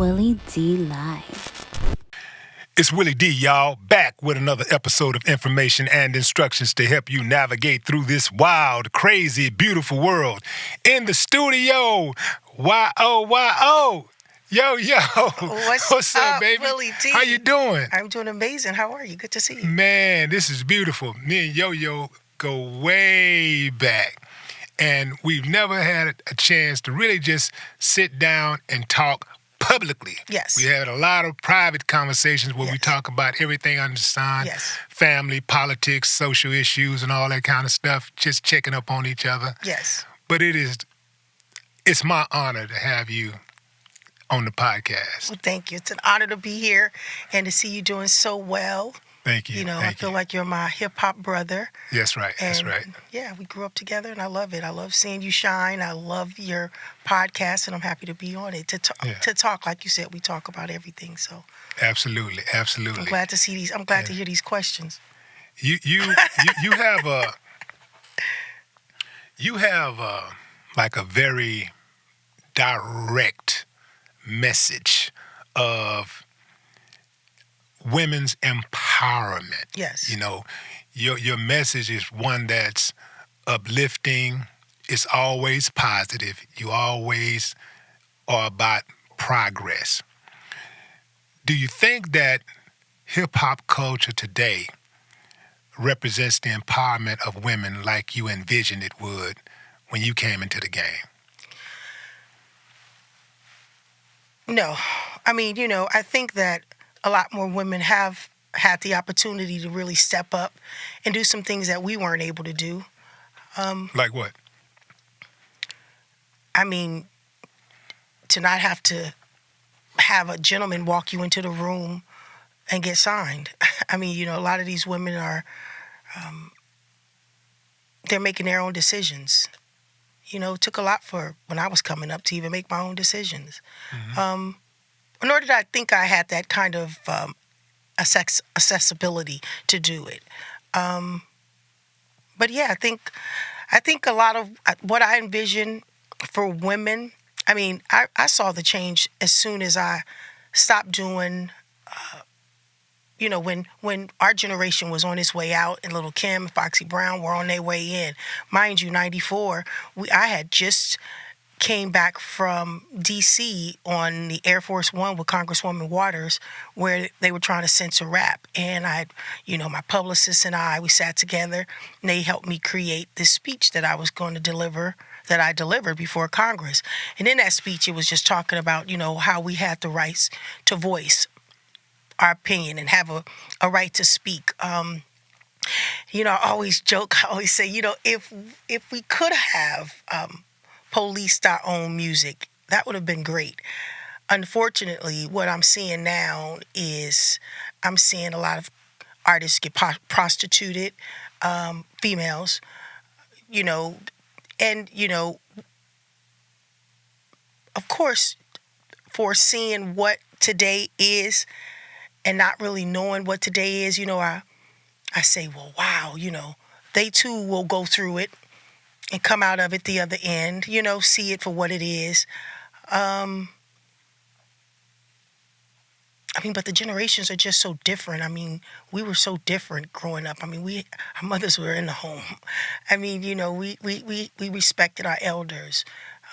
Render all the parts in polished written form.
Willie D Live. It's Willie D, y'all, back with another episode of information and instructions to help you navigate through this wild, crazy, beautiful world. In the studio, Y-O-Y-O. Yo, What's up, up, baby? Willie D? How you doing? I'm doing amazing. How are you? Good to see you. Man, this is beautiful. Me and Yo-Yo go way back, and we've never had a chance to really just sit down and talk publicly. Yes. We had a lot of private conversations where we Yes. talk about everything under the sun, Yes. family, politics, social issues, and all that kind of stuff, just checking up on each other. Yes. But it's my honor to have you on the podcast. Well, thank you. It's an honor to be here and to see you doing so well. Thank you. I feel like you're my hip hop brother. That's right. That's And, right. Yeah, we grew up together, and I love it. I love seeing you shine. I love your podcast, and I'm happy to be on it to talk. Like you said, we talk about everything. So Absolutely. I'm glad to see these. I'm glad to hear these questions. You have like a very direct message of women's empowerment. Yes. You know, your message is one that's uplifting. It's always positive. You always are about progress. Do you think that hip-hop culture today represents the empowerment of women like you envisioned it would when you came into the game? No. I mean, I think that a lot more women have had the opportunity to really step up and do some things that we weren't able to do. Like what? I mean, to not have to have a gentleman walk you into the room and get signed. I mean, a lot of these women are, they're making their own decisions. It took a lot for when I was coming up to even make my own decisions. Mm-hmm. Nor did I think I had that kind of accessibility to do it. But yeah, I think a lot of what I envision for women, I mean, I saw the change as soon as I stopped doing, when our generation was on its way out and Little Kim and Foxy Brown were on their way in. Mind you, 94, I had just came back from D.C. on the Air Force One with Congresswoman Waters, where they were trying to censor rap. And my publicist and we sat together, and they helped me create this speech that I was going to deliver, that I delivered before Congress. And in that speech, it was just talking about, how we had the rights to voice our opinion and have a right to speak. I always joke, I always say, if we could have policed our own music, that would have been great. Unfortunately, what I'm seeing now is I'm seeing a lot of artists get prostituted, females, and, of course, foreseeing what today is and not really knowing what today is, I say, well, wow, they too will go through it and come out of it the other end, see it for what it is. But the generations are just so different. I mean, we were so different growing up. I mean, our mothers were in the home. I mean, we respected our elders.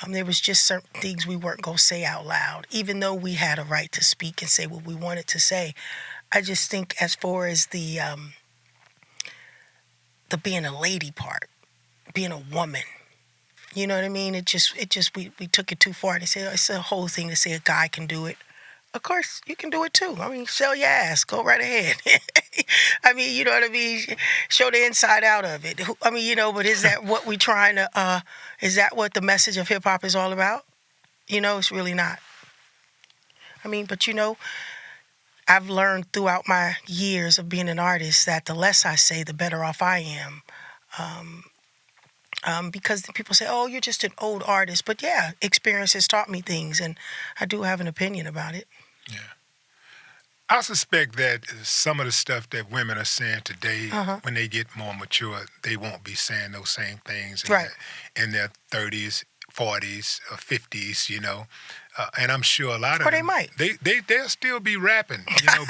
There was just certain things we weren't going to say out loud, even though we had a right to speak and say what we wanted to say. I just think as far as the being a lady part, being a woman, you know what I mean? We took it too far. They say it's a whole thing to say a guy can do it. Of course, you can do it too. I mean, sell your ass, go right ahead. I mean, you know what I mean? Show the inside out of it. I mean, but is that what we trying to, is that what the message of hip hop is all about? It's really not. I mean, but I've learned throughout my years of being an artist that the less I say, the better off I am. Because people say, oh, you're just an old artist. But yeah, experience has taught me things, and I do have an opinion about it. Yeah. I suspect that some of the stuff that women are saying today, when they get more mature, they won't be saying those same things Right. in their 30s 40s or 50s, and I'm sure a lot of Or they them, might. they'll still be rapping,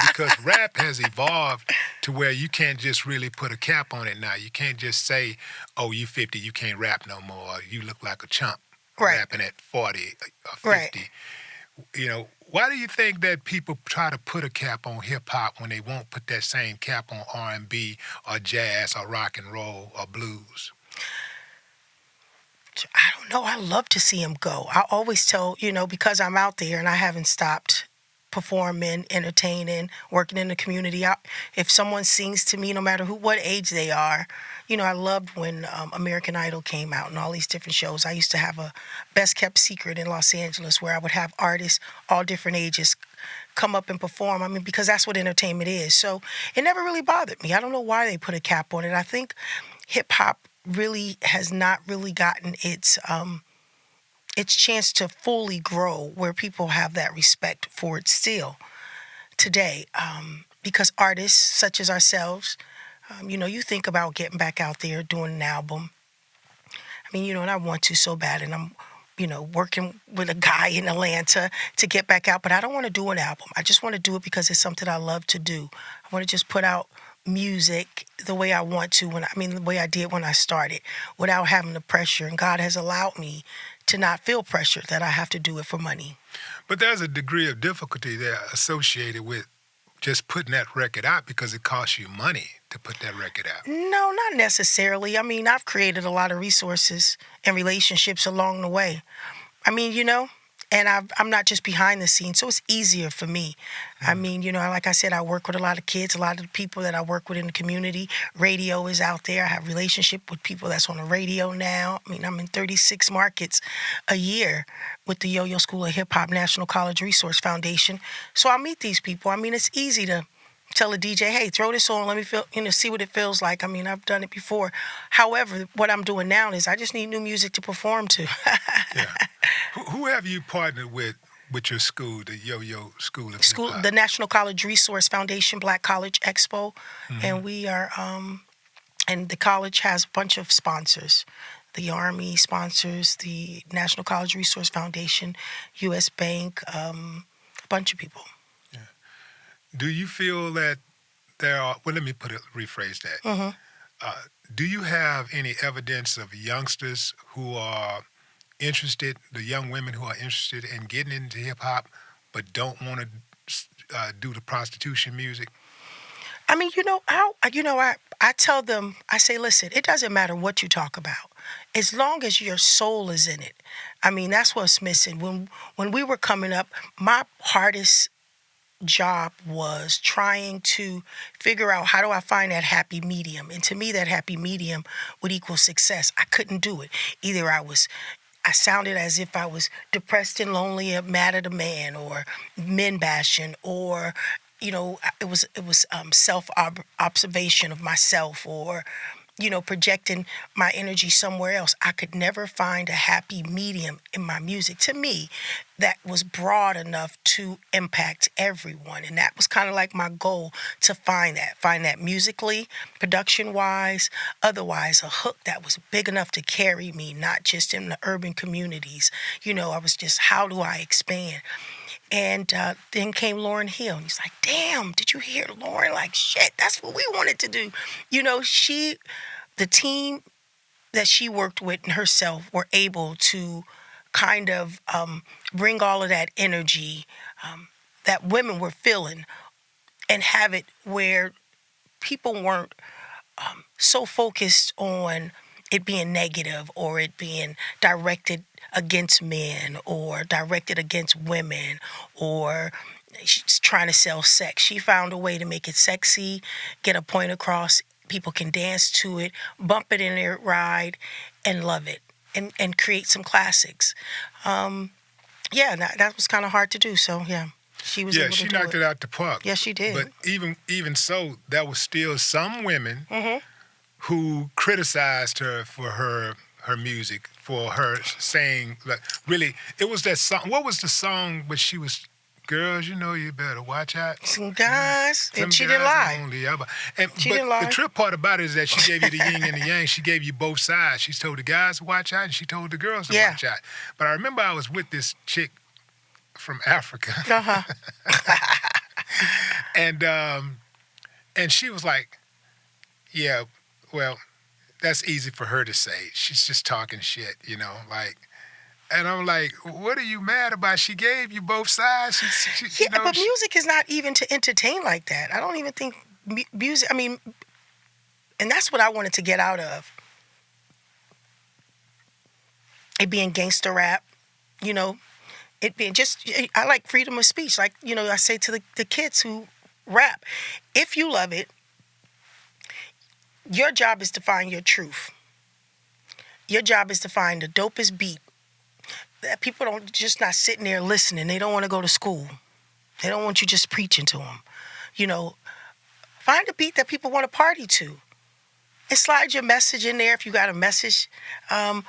because rap has evolved to where you can't just really put a cap on it now. You can't just say, oh, you 50, you can't rap no more. Or you look like a chump Right. rapping at 40 or Right. 50. Why do you think that people try to put a cap on hip hop when they won't put that same cap on R&B or jazz or rock and roll or blues? I don't know. I love to see him go. I always tell, because I'm out there and I haven't stopped performing, entertaining, working in the community. If someone sings to me, no matter what age they are, I loved when American Idol came out and all these different shows. I used to have a best kept secret in Los Angeles where I would have artists all different ages come up and perform. I mean, because that's what entertainment is. So it never really bothered me. I don't know why they put a cap on it. I think hip hop really has not really gotten its chance to fully grow where people have that respect for it still today. Because artists such as ourselves, you think about getting back out there doing an album. I mean, and I want to so bad, and I'm, working with a guy in Atlanta to get back out, but I don't want to do an album. I just want to do it because it's something I love to do. I want to just put out music the way I want to the way I did when I started, without having the pressure. And God has allowed me to not feel pressure that I have to do it for money. But there's a degree of difficulty there associated with just putting that record out because it costs you money to put that record out. No, not necessarily. I mean, I've created a lot of resources and relationships along the way. I mean, and I'm not just behind the scenes, so it's easier for me. I mean, like I said, I work with a lot of kids, a lot of the people that I work with in the community. Radio is out there. I have relationship with people that's on the radio now. I mean, I'm in 36 markets a year with the Yo-Yo School of Hip Hop National College Resource Foundation. So I meet these people. I mean, it's easy to tell a DJ, hey, throw this on, let me feel, see what it feels like. I mean, I've done it before. However, what I'm doing now is I just need new music to perform to. Yeah. Who have you partnered with your school, the Yo-Yo School of Hip Hop? The National College Resource Foundation, Black College Expo, and we are, and the college has a bunch of sponsors. The Army sponsors the National College Resource Foundation, U.S. Bank, a bunch of people. Yeah. Do you feel that there are? Well, let me rephrase that. Mm-hmm. Do you have any evidence of youngsters who are interested, the young women who are interested in getting into hip hop, but don't want to do the prostitution music? I mean, I tell them, I say, listen, it doesn't matter what you talk about, as long as your soul is in it. I mean, that's what's missing. When we were coming up, my hardest job was trying to figure out, how do I find that happy medium? And to me, that happy medium would equal success. I couldn't do it. Either I sounded as if I was depressed and lonely, mad at a man, or men bashing, or it was self observation of myself, or projecting my energy somewhere else. I could never find a happy medium in my music, to me, that was broad enough to impact everyone. And that was kind of like my goal, to find that musically, production-wise, otherwise, a hook that was big enough to carry me, not just in the urban communities. I was just, how do I expand? And then came Lauryn Hill. And he's like, damn, did you hear Lauryn? Like, shit, that's what we wanted to do. The team that she worked with and herself were able to kind of bring all of that energy that women were feeling, and have it where people weren't so focused on it being negative, or it being directed against men, or directed against women, or she's trying to sell sex. She found a way to make it sexy, get a point across. People can dance to it, bump it in their ride, and love it, and create some classics. That was kind of hard to do. So she was able to do it. Yeah, she knocked it out the park. Yes, she did. But even so, there was still some women Mm-hmm. who criticized her for her music, for her saying, like, really, it was that song. What was the song which she was girls, you better watch out. Some guys, Some and she guys didn't lie. only She but didn't lie. the trip part about it is that she gave you the yin and the yang. She gave you both sides. She told the guys to watch out, and she told the girls to watch out. But I remember I was with this chick from Africa, and she was like, "Yeah, well, that's easy for her to say. She's just talking shit, like." And I'm like, what are you mad about? She gave you both sides. But music is not even to entertain like that. I don't even think music, and that's what I wanted to get out of. It being gangster rap, it being I like freedom of speech. Like, I say to the kids who rap, if you love it, your job is to find your truth. Your job is to find the dopest beat. That people don't just not sitting there listening. They don't want to go to school. They don't want you just preaching to them. Find a beat that people want to party to, and slide your message in there if you got a message. But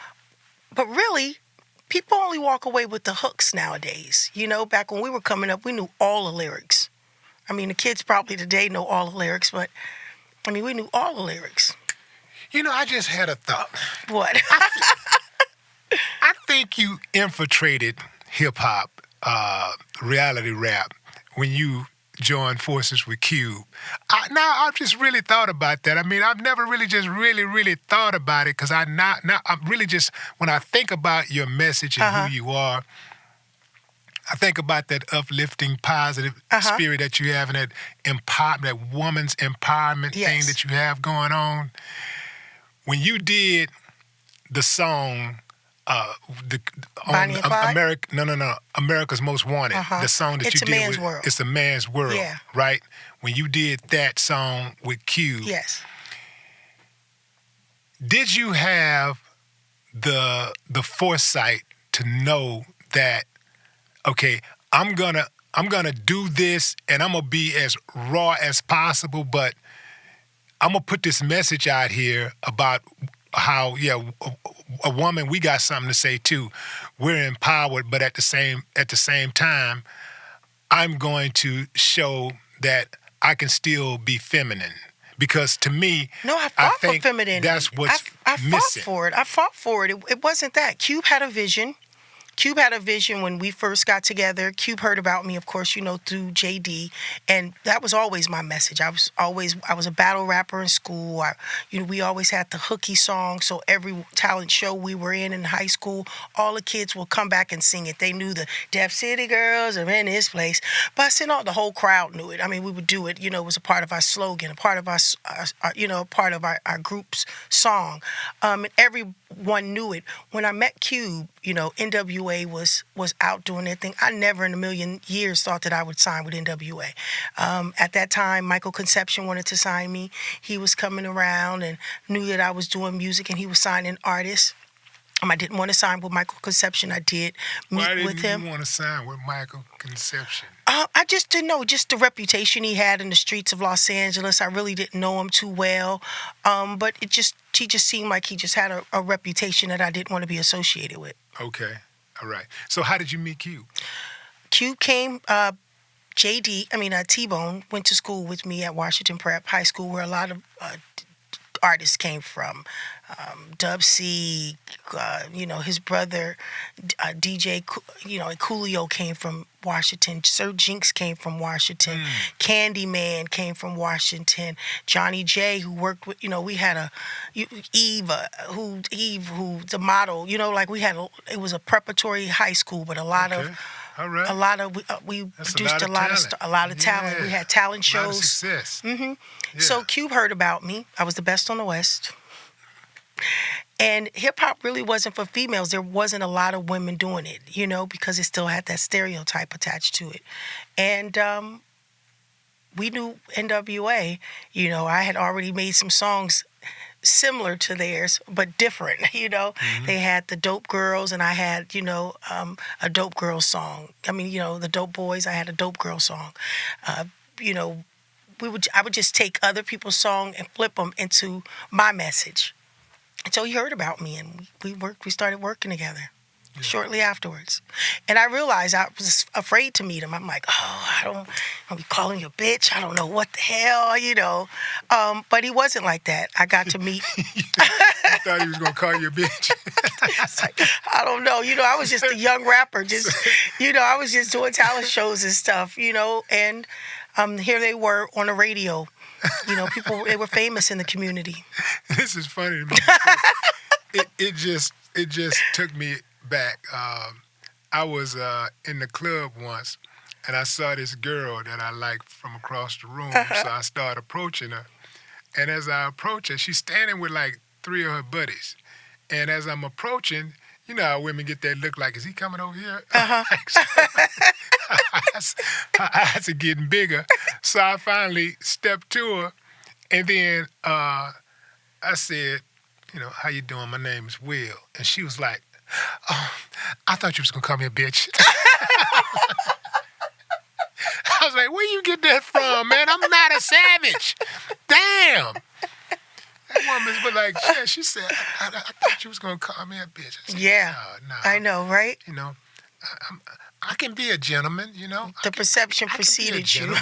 really, people only walk away with the hooks nowadays. Back when we were coming up, we knew all the lyrics. The kids probably today know all the lyrics, but we knew all the lyrics. I just had a thought. What? I think you infiltrated hip-hop, reality rap, when you joined forces with Cube. I've just really thought about that. I've never really just really thought about it, because I'm really just, when I think about your message and who you are, I think about that uplifting, positive spirit that you have, and that woman's empowerment thing that you have going on. When you did the song, Bonnie and Clyde? America's Most Wanted. The song that It's you a did Man's with World. It's a Man's World, right? When you did that song with Q, Yes. did you have the foresight to know that, okay, I'm gonna do this, and I'm gonna be as raw as possible, but I'm gonna put this message out here about how, a woman, we got something to say too. We're empowered, but at the same time, I'm going to show that I can still be feminine. Because to me, No, I fought for femininity. That's what's I missing. I fought for it. It wasn't that. Cube had a vision. Cube had a vision when we first got together. Cube heard about me, of course, through JD, and that was always my message. I was a battle rapper in school. We always had the hooky song, so every talent show we were in high school, all the kids would come back and sing it. They knew the Def City girls are in this place, but the whole crowd knew it. We would do it. It was a part of our slogan, a part of our group's song, and everyone knew it. When I met Cube, N.W.A. was out doing their thing. I never in a million years thought that I would sign with N.W.A. At that time, Michael Conception wanted to sign me. He was coming around and knew that I was doing music, and he was signing artists. I didn't want to sign with Michael Conception. I did meet with him. Why didn't you want to sign with Michael Conception? I just didn't know, just the reputation he had in the streets of Los Angeles. I really didn't know him too well, but he just seemed like he just had a reputation that I didn't want to be associated with. Okay, all right. So how did you meet Q? Q came, T-Bone went to school with me at Washington Prep High School, where a lot of artists came from. W.C, his brother, DJ, Coolio came from Washington. Sir Jinx came from Washington. Candyman came from Washington. Johnny J, who worked with, we had Eve, who the model, it was a preparatory high school, but a lot of. All right. A lot of we produced a lot of talent. We had talent shows. A lot of success. Mm-hmm. Yeah. So Cube heard about me. I was the best on the West. And hip hop really wasn't for females. There wasn't a lot of women doing it, because it still had that stereotype attached to it. And we knew N.W.A. I had already made some songs similar to theirs, but different. Mm-hmm. They had the Dope Girls, and I had, a Dope Girl song. The Dope Boys, I had a Dope Girl song. I would just take other people's song and flip them into my message. And so he heard about me, and we started working together. shortly afterwards. And I realized I was afraid to meet him. I'm like, oh, I'll be calling you a bitch. I don't know what the hell, But he wasn't like that. I got to meet. You thought he was going to call you a bitch? It's like, I don't know. I was just a young rapper. I was just doing talent shows and stuff, and here they were on the radio. People, they were famous in the community. This is funny to me. It just took me back. I was in the club once, and I saw this girl that I liked from across the room. So I started approaching her, and as I approach her, she's standing with like 3 of her buddies. And as I'm approaching, you know how women get that look like, is he coming over here? Her eyes are getting bigger. So I finally stepped to her, and then I said, how you doing? My name is Will. And she was like, oh, I thought you was going to call me a bitch. I was like, where you get that from, man? I'm not a savage. Damn. That woman was like, yeah, she said, I thought you was going to call me a bitch. I said, yeah, no. I know, right? I can be a gentleman, The perception preceded you.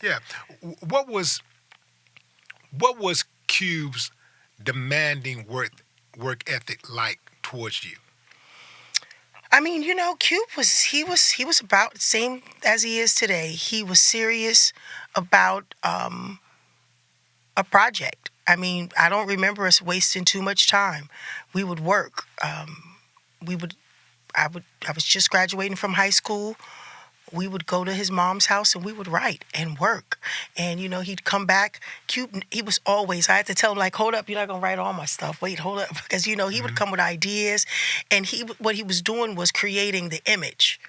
Yeah. What was Cube's demanding work ethic like towards you? I mean, Cube was about the same as he is today. He was serious about a project. I mean, I don't remember us wasting too much time. We would work. I was just graduating from high school. We would go to his mom's house and we would write and work. And, he'd come back. Cube, he was always, I had to tell him, like, hold up, you're not going to write all my stuff. Wait, hold up. Because, he would come with ideas. And what he was doing was creating the image.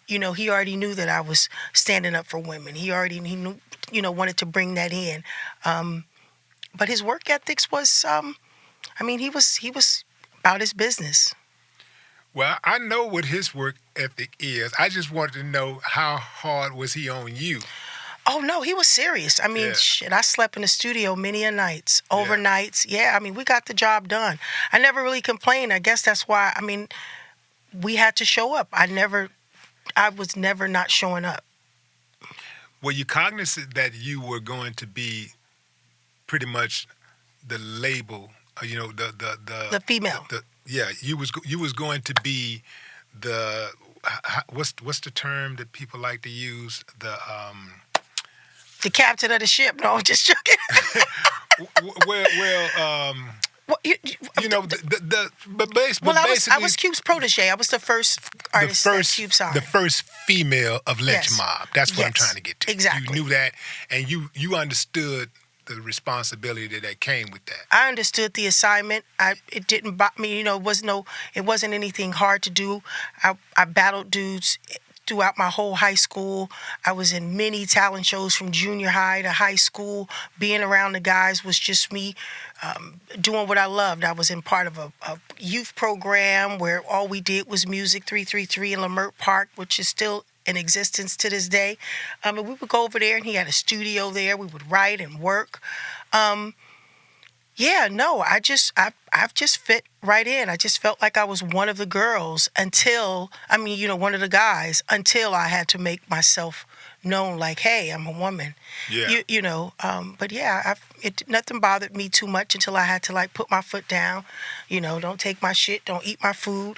He already knew that I was standing up for women. He knew, wanted to bring that in. But his work ethics was, he was about his business. Well, I know what his work ethic is. I just wanted to know, how hard was he on you? Oh, no, he was serious. I mean, shit, I slept in the studio many a nights, overnights. Yeah, we got the job done. I never really complained. I guess that's why, we had to show up. I was never not showing up. Were you cognizant that you were going to be pretty much the label, the female? You was going to be the what's the term that people like to use, the captain of the ship. No, just joking. Basically, I was Cube's protege. I was the first artist that Cube signed. The first female of Lynch Mob. That's what I'm Yes. trying to get to. Exactly. You knew that, and you understood the responsibility that came with that. I understood the assignment. It didn't bother me. It wasn't anything hard to do. I battled dudes throughout my whole high school. I was in many talent shows from junior high to high school. Being around the guys was just me doing what I loved. I was in part of a youth program where all we did was music, 333 in Lamert Park, which is still in existence to this day. And we would go over there, and he had a studio there. We would write and work. I've just fit right in. I just felt like I was one of the girls one of the guys, until I had to make myself known, like, hey, I'm a woman. Yeah. Nothing bothered me too much until I had to, like, put my foot down. Don't take my shit, don't eat my food.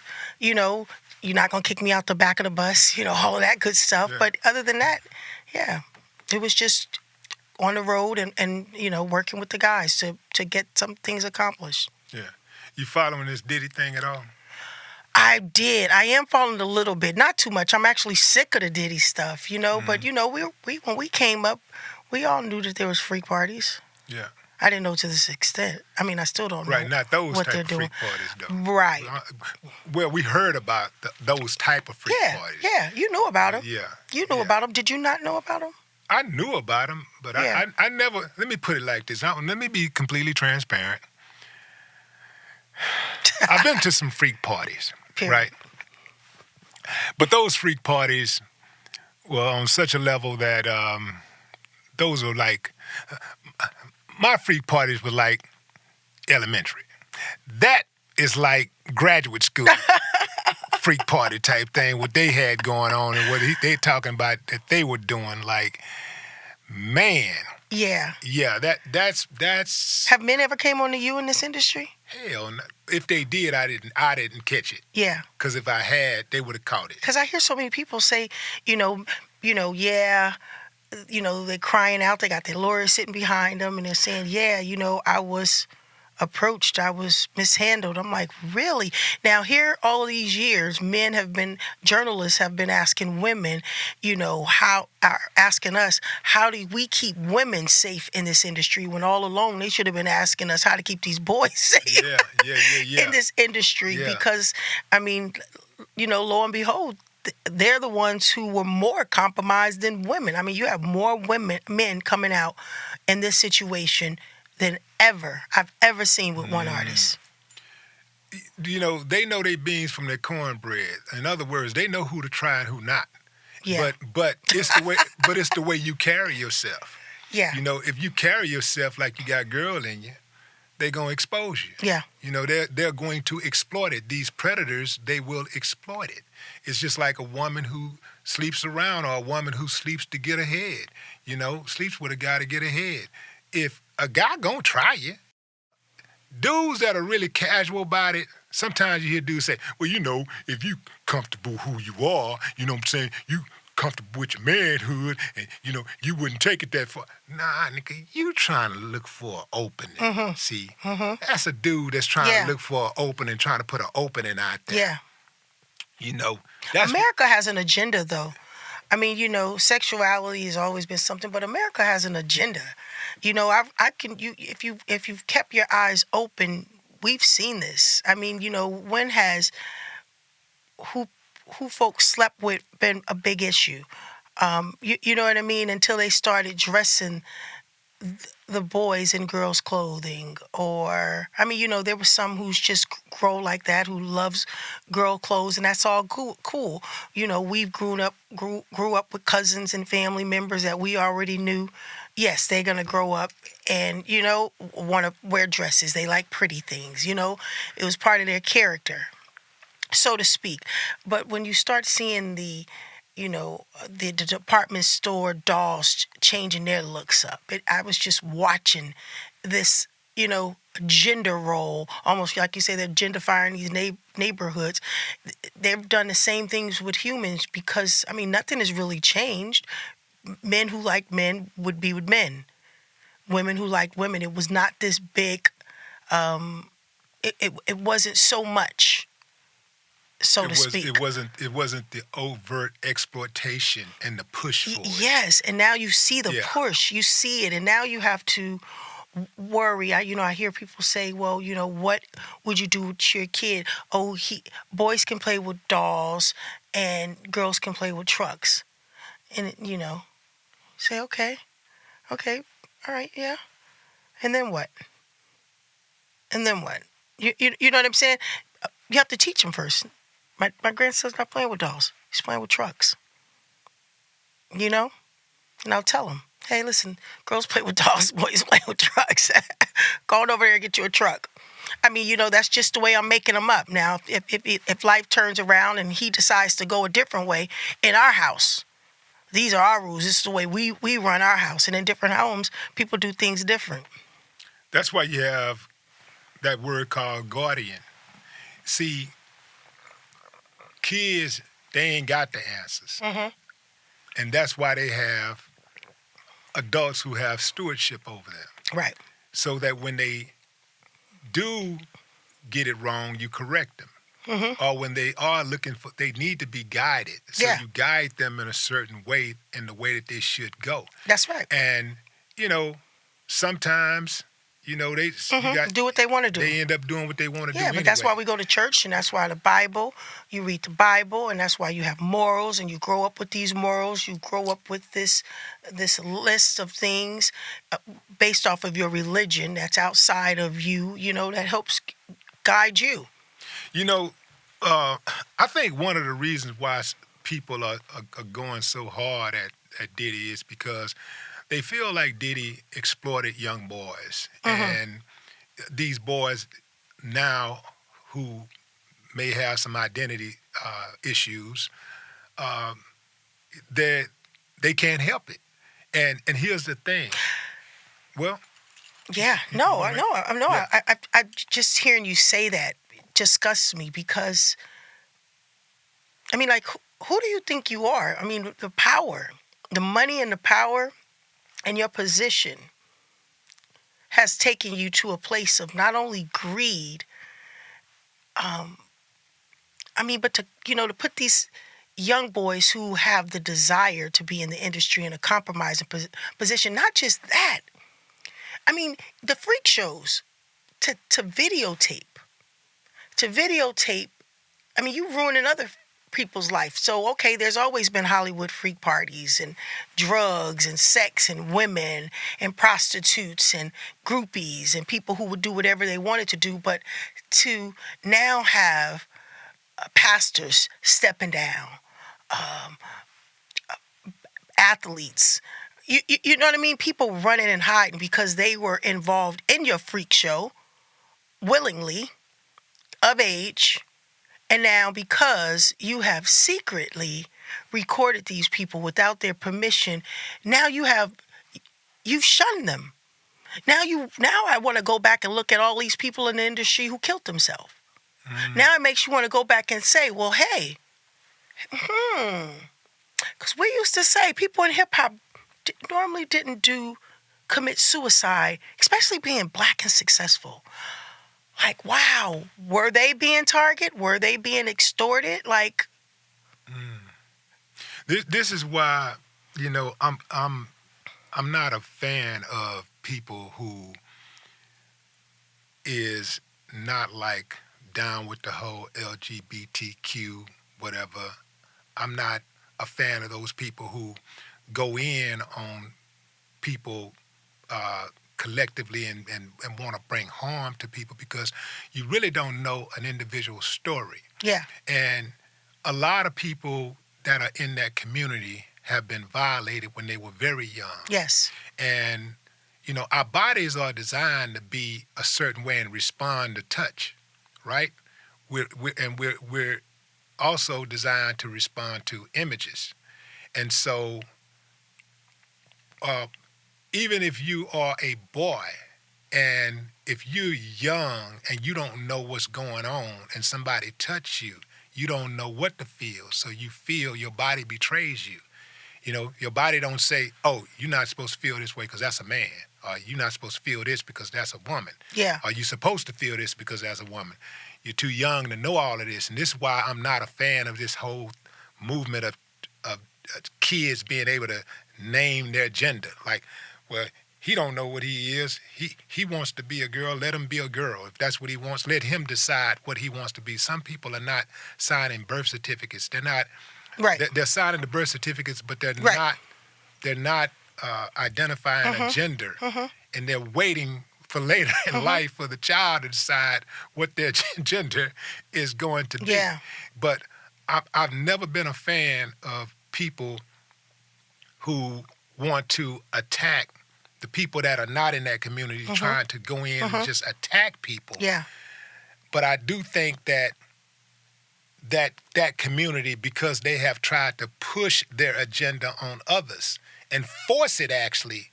You're not going to kick me out the back of the bus, all of that good stuff. Yeah. But other than that, it was just on the road and working with the guys to get some things accomplished. Yeah. You following this Diddy thing at all? I did. I am following a little bit, not too much. I'm actually sick of the Diddy stuff, But we when we came up, we all knew that there was freak parties. Yeah. I didn't know to this extent. I still don't know. Right, not those what type they're of doing. freak parties, though. Right. Well, we heard about those type of freak parties. Yeah, you knew about them. Yeah. You knew about them. Did you not know about them? I knew about them, but I never. Let me put it like this. Let me be completely transparent. I've been to some freak parties, right? But those freak parties were on such a level that those were like, my freak parties were like elementary. That it's like graduate school freak party type thing, what they had going on and what they talking about that they were doing. Like, man, Yeah. yeah, that's Have men ever came on to you in this industry? hell. If they did, I didn't catch it. Yeah. Because if I had, they would have caught it. Because I hear so many people say, yeah, they're crying out. They got their lawyers sitting behind them, and they're saying, yeah, I was approached, I was mishandled. I'm like, really? Now, here, all of these years, journalists have been asking women, asking us, how do we keep women safe in this industry when all along they should have been asking us how to keep these boys safe Yeah. in this industry? Yeah. Because, lo and behold, they're the ones who were more compromised than women. I mean, you have more men coming out in this situation than I've ever seen with one artist. They know they beans from their cornbread. In other words, they know who to try and who not. Yeah. But it's the way you carry yourself. Yeah. If you carry yourself like you got girl in you, they're gonna expose you. Yeah. They're going to exploit it. These predators, they will exploit it. It's just like a woman who sleeps around or a woman who sleeps to get ahead. Sleeps with a guy to get ahead. If a guy gonna try you, dudes that are really casual about it, sometimes you hear dudes say, well, if you comfortable who you are, you know what I'm saying, you comfortable with your manhood, and, you wouldn't take it that far. Nah, nigga, you trying to look for an opening. Mm-hmm. See? Mm-hmm. That's a dude that's trying to look for an opening, trying to put an opening out there. Yeah. That's America has an agenda, though. I mean, sexuality has always been something, but America has an agenda. If you've kept your eyes open, we've seen this. I mean, when has who folks slept with been a big issue? You know what I mean? Until they started dressing the boys in girls' clothing, or there were some who's just grow like that, who loves girl clothes, and that's all cool. We've grew up with cousins and family members that we already knew. Yes, they're gonna grow up and want to wear dresses. They like pretty things. It was part of their character, so to speak. But when you start seeing the department store dolls changing their looks up. I was just watching this, gender role, almost like you say, they're gentrifying these neighborhoods. They've done the same things with humans because, nothing has really changed. Men who like men would be with men. Women who like women. It was not this big, it wasn't so much. So to speak. It wasn't the overt exploitation and the push for it. Yes, and now you see the push. You see it, and now you have to worry. I hear people say, "Well, what would you do with your kid? Oh, boys can play with dolls, and girls can play with trucks." And say, okay, all right, yeah. And then what? And then what? You know what I'm saying? You have to teach them first. My grandson's not playing with dolls. He's playing with trucks. And I'll tell him, hey, listen, girls play with dolls, boys play with trucks. Go on over there and get you a truck. That's just the way I'm making them up. Now, if life turns around and he decides to go a different way in our house, these are our rules. This is the way we run our house. And in different homes, people do things different. That's why you have that word called guardian. See, kids, they ain't got the answers. Mm-hmm. And that's why they have adults who have stewardship over them. Right. So that when they do get it wrong, you correct them. Mm-hmm. Or when they are they need to be guided. So you guide them in a certain way, in the way that they should go. That's right. And, sometimes, they do what they want to do. They end up doing what they want to do. Yeah, but that's why we go to church, and that's why the Bible, you read the Bible, and that's why you have morals, and you grow up with these morals. You grow up with this list of things based off of your religion that's outside of you, that helps guide you. I think one of the reasons why people are going so hard at Diddy is because they feel like Diddy exploited young boys. Mm-hmm. And these boys now who may have some identity issues, they can't help it. And here's the thing. Well, Yeah, you no, I going right? know, I know. Yeah. I just hearing you say that disgusts me because I mean, like, who do you think you are? I mean, the power, the money and the power and your position has taken you to a place of not only greed, um, I mean, but to put these young boys who have the desire to be in the industry in a compromising position. Not just that. I mean, the freak shows to videotape. I mean, you ruining other people's life. So, okay, there's always been Hollywood freak parties and drugs and sex and women and prostitutes and groupies and people who would do whatever they wanted to do. But to now have pastors stepping down, um, athletes, you know what I mean? People running and hiding because they were involved in your freak show willingly, of age. And now, because you have secretly recorded these people without their permission, now you've shunned them. Now I want to go back and look at all these people in the industry who killed themselves. Now it makes you want to go back and say, well, hey, because we used to say people in hip hop normally didn't commit suicide, especially being black and successful. Like, wow, were they being targeted? Were they being extorted? Like, This is why, I'm not a fan of people who is not like down with the whole LGBTQ whatever. I'm not a fan of those people who go in on people collectively and want to bring harm to people because you really don't know an individual story. yeah, And a lot of people that are in that community have been violated when they were very young. yes, And, our bodies are designed to be a certain way and respond to touch, right? We're also designed to respond to images. And so, uh, even if you are a boy and if you're young and you don't know what's going on and somebody touch you, you don't know what to feel. So you feel your body betrays you. Your body don't say, oh, you're not supposed to feel this way because that's a man. Or you're not supposed to feel this because that's a woman. yeah, Or you're supposed to feel this because that's a woman. You're too young to know all of this. And this is why I'm not a fan of this whole movement of kids being able to name their gender. Like, well, he don't know what he is. He wants to be a girl. Let him be a girl. If that's what he wants, let him decide what he wants to be. Some people are not signing birth certificates. They're not. right, They're signing the birth certificates, but they're right. not. They're not identifying a gender, Mm-hmm. and they're waiting for later in life for the child to decide what their gender is going to be. Yeah. But I've never been a fan of people who want to attack the people that are not in that community, trying to go in and just attack people. Yeah. But I do think that community, because they have tried to push their agenda on others and force it actually,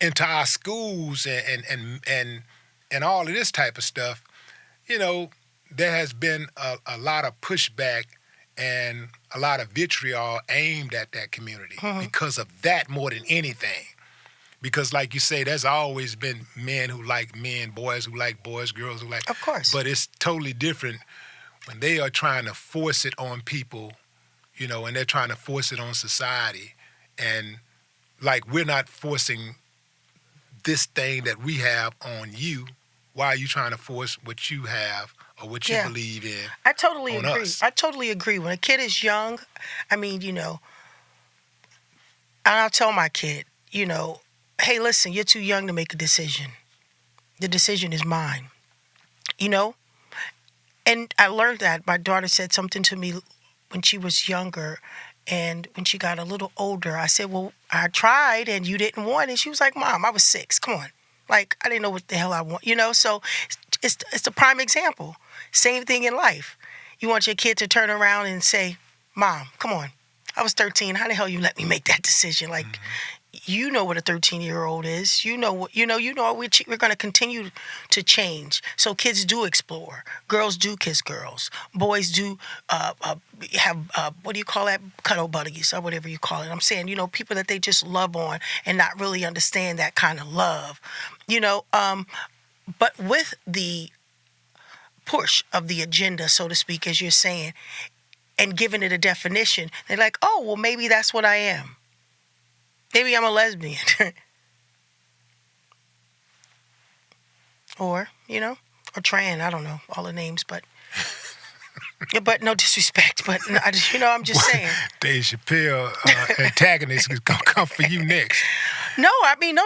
into our schools and all of this type of stuff, there has been a lot of pushback and a lot of vitriol aimed at that community because of that more than anything. Because like you say, there's always been men who like men, boys who like boys, girls who like... Of course. But it's totally different when they are trying to force it on people, and they're trying to force it on society. And like, we're not forcing this thing that we have on you. Why are you trying to force what you have or what you believe in I totally on agree. us? I totally agree. When a kid is young, I mean, I'll tell my kid, hey, listen, you're too young to make a decision. The decision is mine, And I learned that. My daughter said something to me when she was younger. And when she got a little older, I said, well, I tried and you didn't want it. She was like, Mom, I was 6. Come on. Like, I didn't know what the hell I want, So it's the prime example. Same thing in life. You want your kid to turn around and say, "Mom, come on. I was 13. How the hell you let me make that decision?" Like, you know what a 13-year-old is. You know what we're going to continue to change. So kids do explore. Girls do kiss girls. Boys do have what do you call that? Cuddle buddies or whatever you call it. I'm saying, people that they just love on and not really understand that kind of love. But with the push of the agenda, so to speak, as you're saying, and giving it a definition, they're like, oh, well, maybe that's what I am. Maybe I'm a lesbian. or trans. I don't know all the names, but but no disrespect. But I'm just saying. Dave Chappelle antagonist is going to come for you next. No,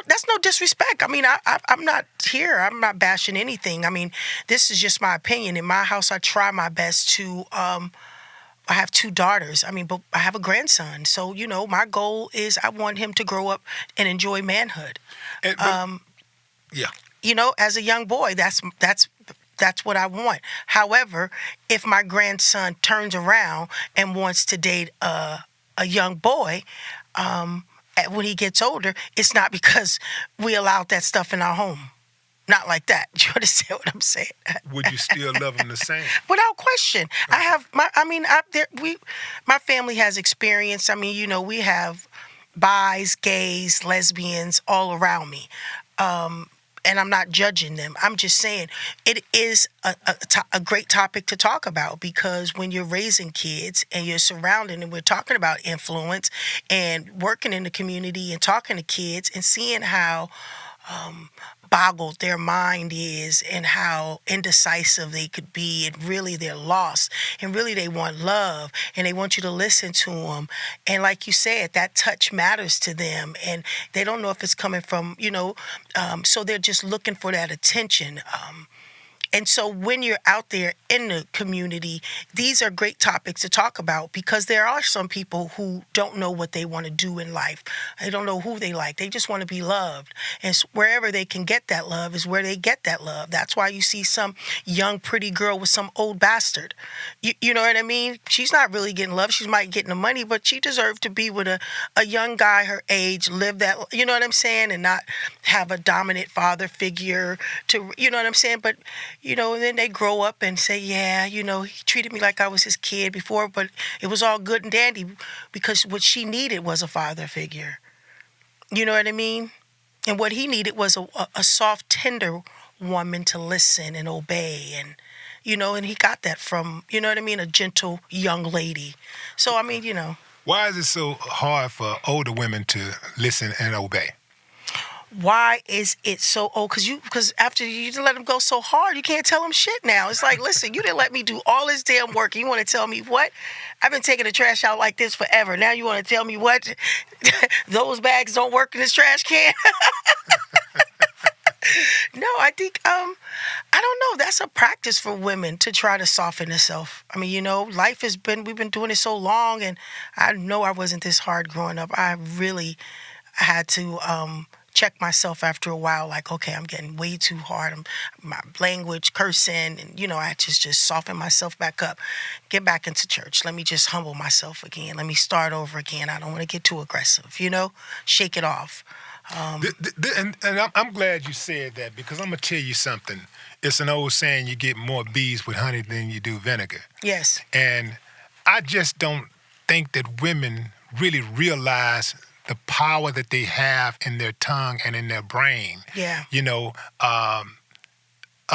that's no disrespect. I'm not here. I'm not bashing anything. This is just my opinion. In my house, I try my best to. I have 2 daughters. But I have a grandson. So, my goal is I want him to grow up and enjoy manhood. Yeah. As a young boy, that's what I want. However, if my grandson turns around and wants to date a young boy, when he gets older, it's not because we allowed that stuff in our home. Not like that. Do you understand what I'm saying? Would you still love him the same? Without question. I have my family has experience. We have bis, gays, lesbians all around me. And I'm not judging them. I'm just saying it is a great topic to talk about, because when you're raising kids and you're surrounded, and we're talking about influence and working in the community and talking to kids and seeing how boggled their mind is and how indecisive they could be, and really they're lost, and really they want love, and they want you to listen to them, and like you said, that touch matters to them, and they don't know if it's coming from so they're just looking for that attention. And so when you're out there in the community, these are great topics to talk about, because there are some people who don't know what they want to do in life. They don't know who they like. They just want to be loved. And wherever they can get that love is where they get that love. That's why you see some young, pretty girl with some old bastard. You know what I mean? She's not really getting love. She might get the money, but she deserved to be with a young guy her age, live that, you know what I'm saying? And not have a dominant father figure to, you know what I'm saying? But and then they grow up and say, yeah, he treated me like I was his kid before, but it was all good and dandy, because what she needed was a father figure. You know what I mean? And what he needed was a soft, tender woman to listen and obey, and he got that from, a gentle young lady. So, Why is it so hard for older women to listen and obey? Why is it so old? Because after you let them go so hard, you can't tell them shit now. It's like, listen, you didn't let me do all this damn work. You want to tell me what? I've been taking the trash out like this forever. Now you want to tell me what? Those bags don't work in this trash can? No, I think, I don't know. That's a practice for women to try to soften themselves. Life we've been doing it so long, and I know I wasn't this hard growing up. I really had to, check myself after a while, like, okay, I'm getting way too hard. My language, cursing, and, I just soften myself back up. Get back into church. Let me just humble myself again. Let me start over again. I don't want to get too aggressive, shake it off. And I'm glad you said that, because I'm going to tell you something. It's an old saying, you get more bees with honey than you do vinegar. Yes. And I just don't think that women really realize the power that they have in their tongue and in their brain. Yeah. A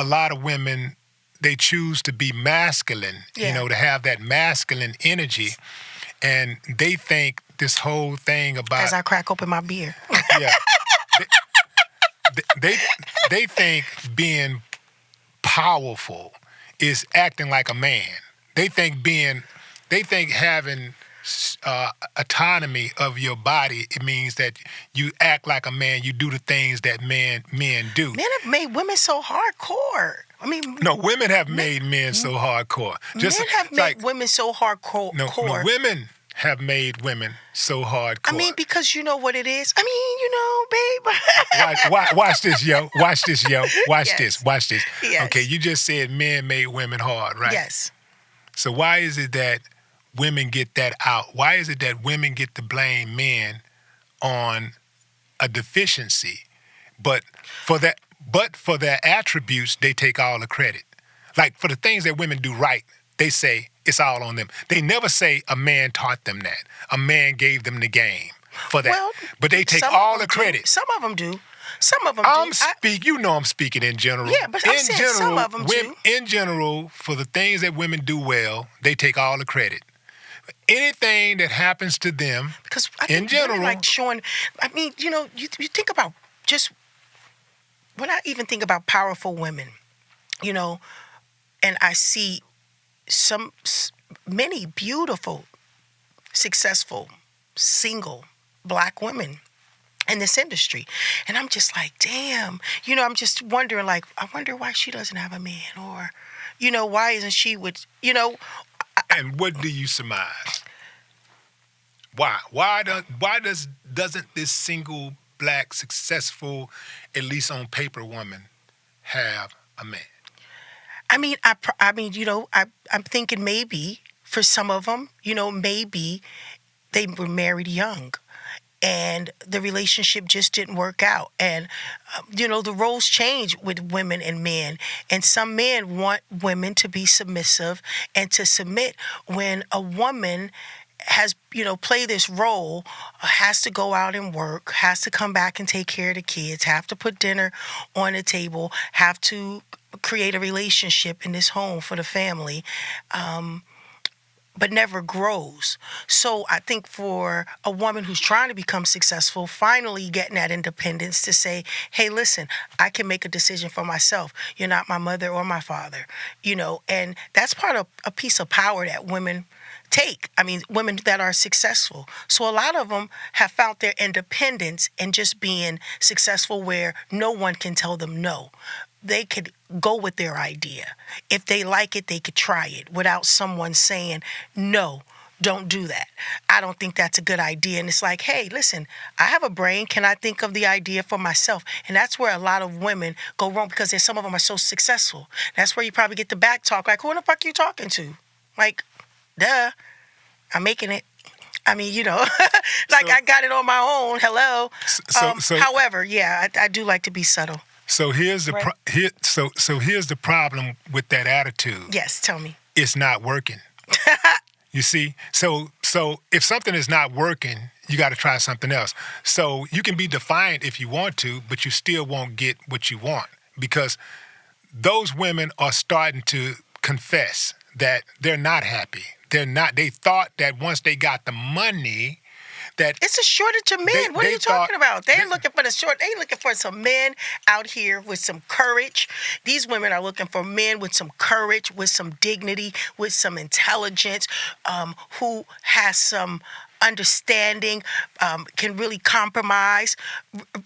lot of women, they choose to be masculine, to have that masculine energy. And they think this whole thing about... As I crack open my beer. Yeah. They think being powerful is acting like a man. They think having autonomy of your body, it means that you act like a man, you do the things that men do. Men have made women so hardcore. No, women have made men so hardcore. Men have made women so hardcore. No, women have made women so hardcore? I mean, because you know what it is. I mean, babe. Watch this, yo. Watch this, yo. Watch Yes. this. Watch this. Yes. Okay, you just said men made women hard, right? Yes. So why is it that women get that out? Why is it that women get to blame men on a deficiency, but for their attributes, they take all the credit? Like for the things that women do right, they say it's all on them. They never say a man taught them that. A man gave them the game for that. Well, but they take some all of the them do. credit. Some of them do. Some of them I'm do. you know I'm speaking in general. Yeah, but I'm saying some of them do. In general, for the things that women do well, they take all the credit. Anything that happens to them, Because I in think general, like showing. I mean, you think about just when I even think about powerful women, and I see many beautiful, successful, single black women in this industry, and I'm just like, damn. I'm just wondering, like, I wonder why she doesn't have a man, or, why isn't she with, And what do you surmise? Why? Doesn't this single black successful, at least on paper, woman have a man? I mean, I'm thinking maybe for some of them, maybe they were married young, and the relationship just didn't work out. And, the roles change with women and men. And some men want women to be submissive and to submit when a woman has, play this role, has to go out and work, has to come back and take care of the kids, have to put dinner on the table, have to create a relationship in this home for the family. But never grows. So I think for a woman who's trying to become successful, finally getting that independence to say, hey, listen, I can make a decision for myself. You're not my mother or my father, and that's part of a piece of power that women take. I mean, women that are successful. So a lot of them have found their independence in just being successful where no one can tell them no. They could go with their idea. If they like it, they could try it without someone saying, no, don't do that. I don't think that's a good idea. And it's like, hey, listen, I have a brain. Can I think of the idea for myself? And that's where a lot of women go wrong, because some of them are so successful. That's where you probably get the back talk. Like, who the fuck are you talking to? Like, duh, I'm making it. I mean, like, I got it on my own. Hello. However, yeah, I do like to be subtle. So here's the here's the problem with that attitude. Yes, tell me. It's not working. You see? So if something is not working, you got to try something else. So you can be defiant if you want to, but you still won't get what you want, because those women are starting to confess that they're not happy. They thought that once they got the money, that it's a shortage of men. What are you talking about? They're looking for They're looking for some men out here with some courage. These women are looking for men with some courage, with some dignity, with some intelligence, who has some understanding, can really compromise.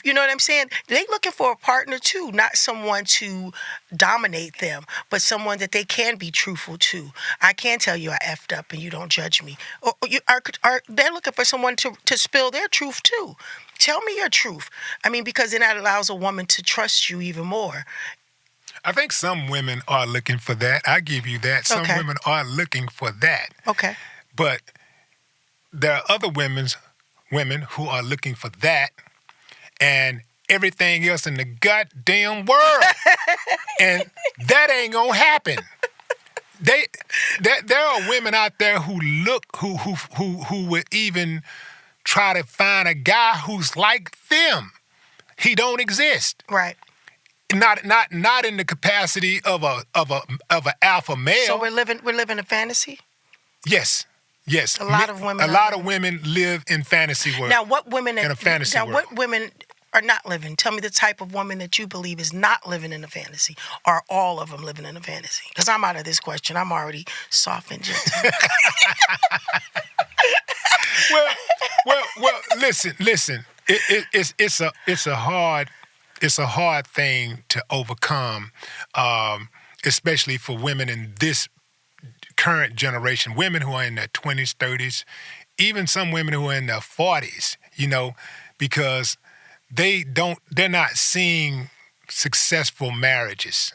You know what I'm saying? They looking for a partner too, not someone to dominate them, but someone that they can be truthful to. I can tell you I effed up and you don't judge me. Or they're looking for someone to spill their truth too. Tell me your truth. I mean, because then that allows a woman to trust you even more. I think some women are looking for that. I give you that. Some women are looking for that. Okay. But there are other women who are looking for that and everything else in the goddamn world. And that ain't gonna happen. There are women out there who would even try to find a guy who's like them. He don't exist. Right. Not in the capacity of a alpha male. So we're living a fantasy? Yes. Yes. A lot of women live in fantasy world. Now, what women in a fantasy world. What women are not living? Tell me the type of woman that you believe is not living in a fantasy. Are all of them living in a fantasy? Because I'm out of this question. I'm already soft and gentle. well. Listen. It's a hard thing to overcome, especially for women in this current generation, women who are in their 20s, 30s, even some women who are in their 40s, because they're not seeing successful marriages.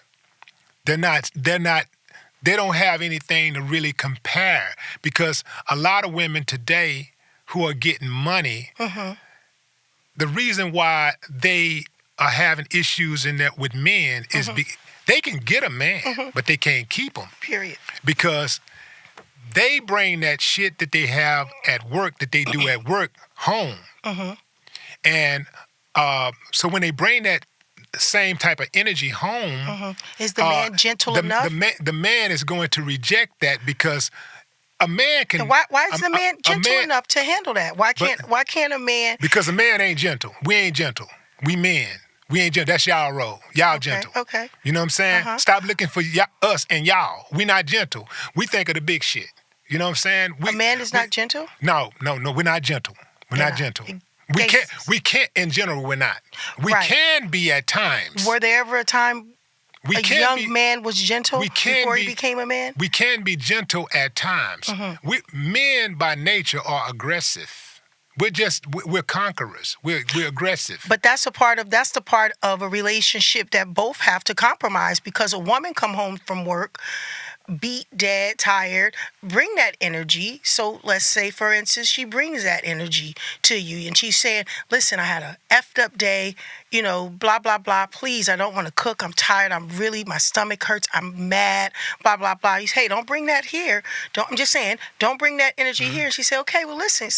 They don't have anything to really compare, because a lot of women today who are getting money, the reason why they are having issues with men is they can get a man, but they can't keep him. Period. Because they bring that shit that they have at work, that they do at work, home. And so when they bring that same type of energy home, is the man gentle enough? The man is going to reject that, because a man can. Why is the man gentle enough to handle that? Why can't a man? Because a man ain't gentle. We ain't gentle. We men. We ain't gentle. That's y'all role. Y'all gentle. Okay. You know what I'm saying? Stop looking for us and y'all. We not gentle. We think of the big shit. You know what I'm saying? A man is not gentle? No. We're not gentle. We're not gentle. We can't, in general, we're not. We can be at times. Were there ever a time a young man was gentle before he became a man? We can be gentle at times. Men by nature are aggressive. We're conquerors. We're aggressive. But that's the part of a relationship that both have to compromise, because a woman come home from work beat, dead, tired, bring that energy. So let's say, for instance, she brings that energy to you and she's saying, listen, I had a effed up day, blah, blah, blah. Please, I don't want to cook. I'm tired. My stomach hurts. I'm mad, blah, blah, blah. You say, hey, don't bring that here. I'm just saying, don't bring that energy here. And she said, okay, well, listen,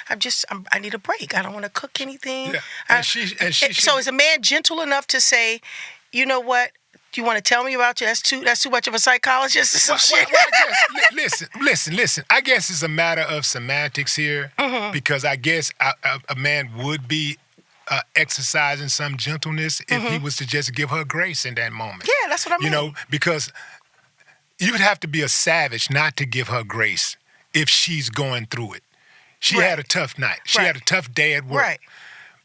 I need a break. I don't want to cook anything. Yeah. So is a man gentle enough to say, you know what? Do you want to tell me about you? That's too much of a psychologist or some shit. Listen. I guess it's a matter of semantics here, because I guess a man would be exercising some gentleness if he was to just give her grace in that moment. Yeah, that's what I mean. Because you would have to be a savage not to give her grace if she's going through it. She had a tough night. She had a tough day at work. Right.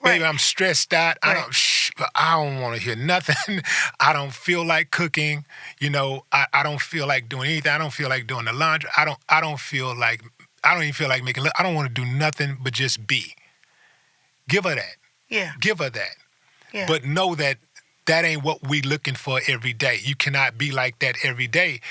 Baby, I'm stressed out. I don't want to hear nothing. I don't feel like cooking. I don't feel like doing anything. I don't feel like doing the laundry. I don't even feel like making. I don't want to do nothing but just be. Give her that. Yeah. Give her that. Yeah. But know that ain't what we looking for every day. You cannot be like that every day.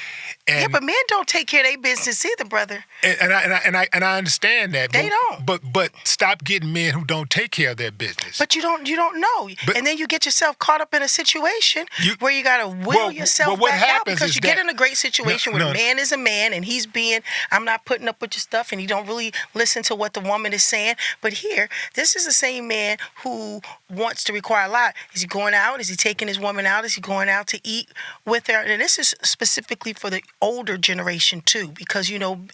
And but men don't take care of their business either, brother. And I understand that. They don't. But stop getting men who don't take care of their business. But you don't know. And then you get yourself caught up in a situation where you got to will yourself back out, because you get in a great situation where a man is a man and he's I'm not putting up with your stuff, and he don't really listen to what the woman is saying. But here, this is the same man who wants to require a lot. Is he going out? Is he taking his woman out? Is he going out to eat with her? And this is specifically for the older generation too, because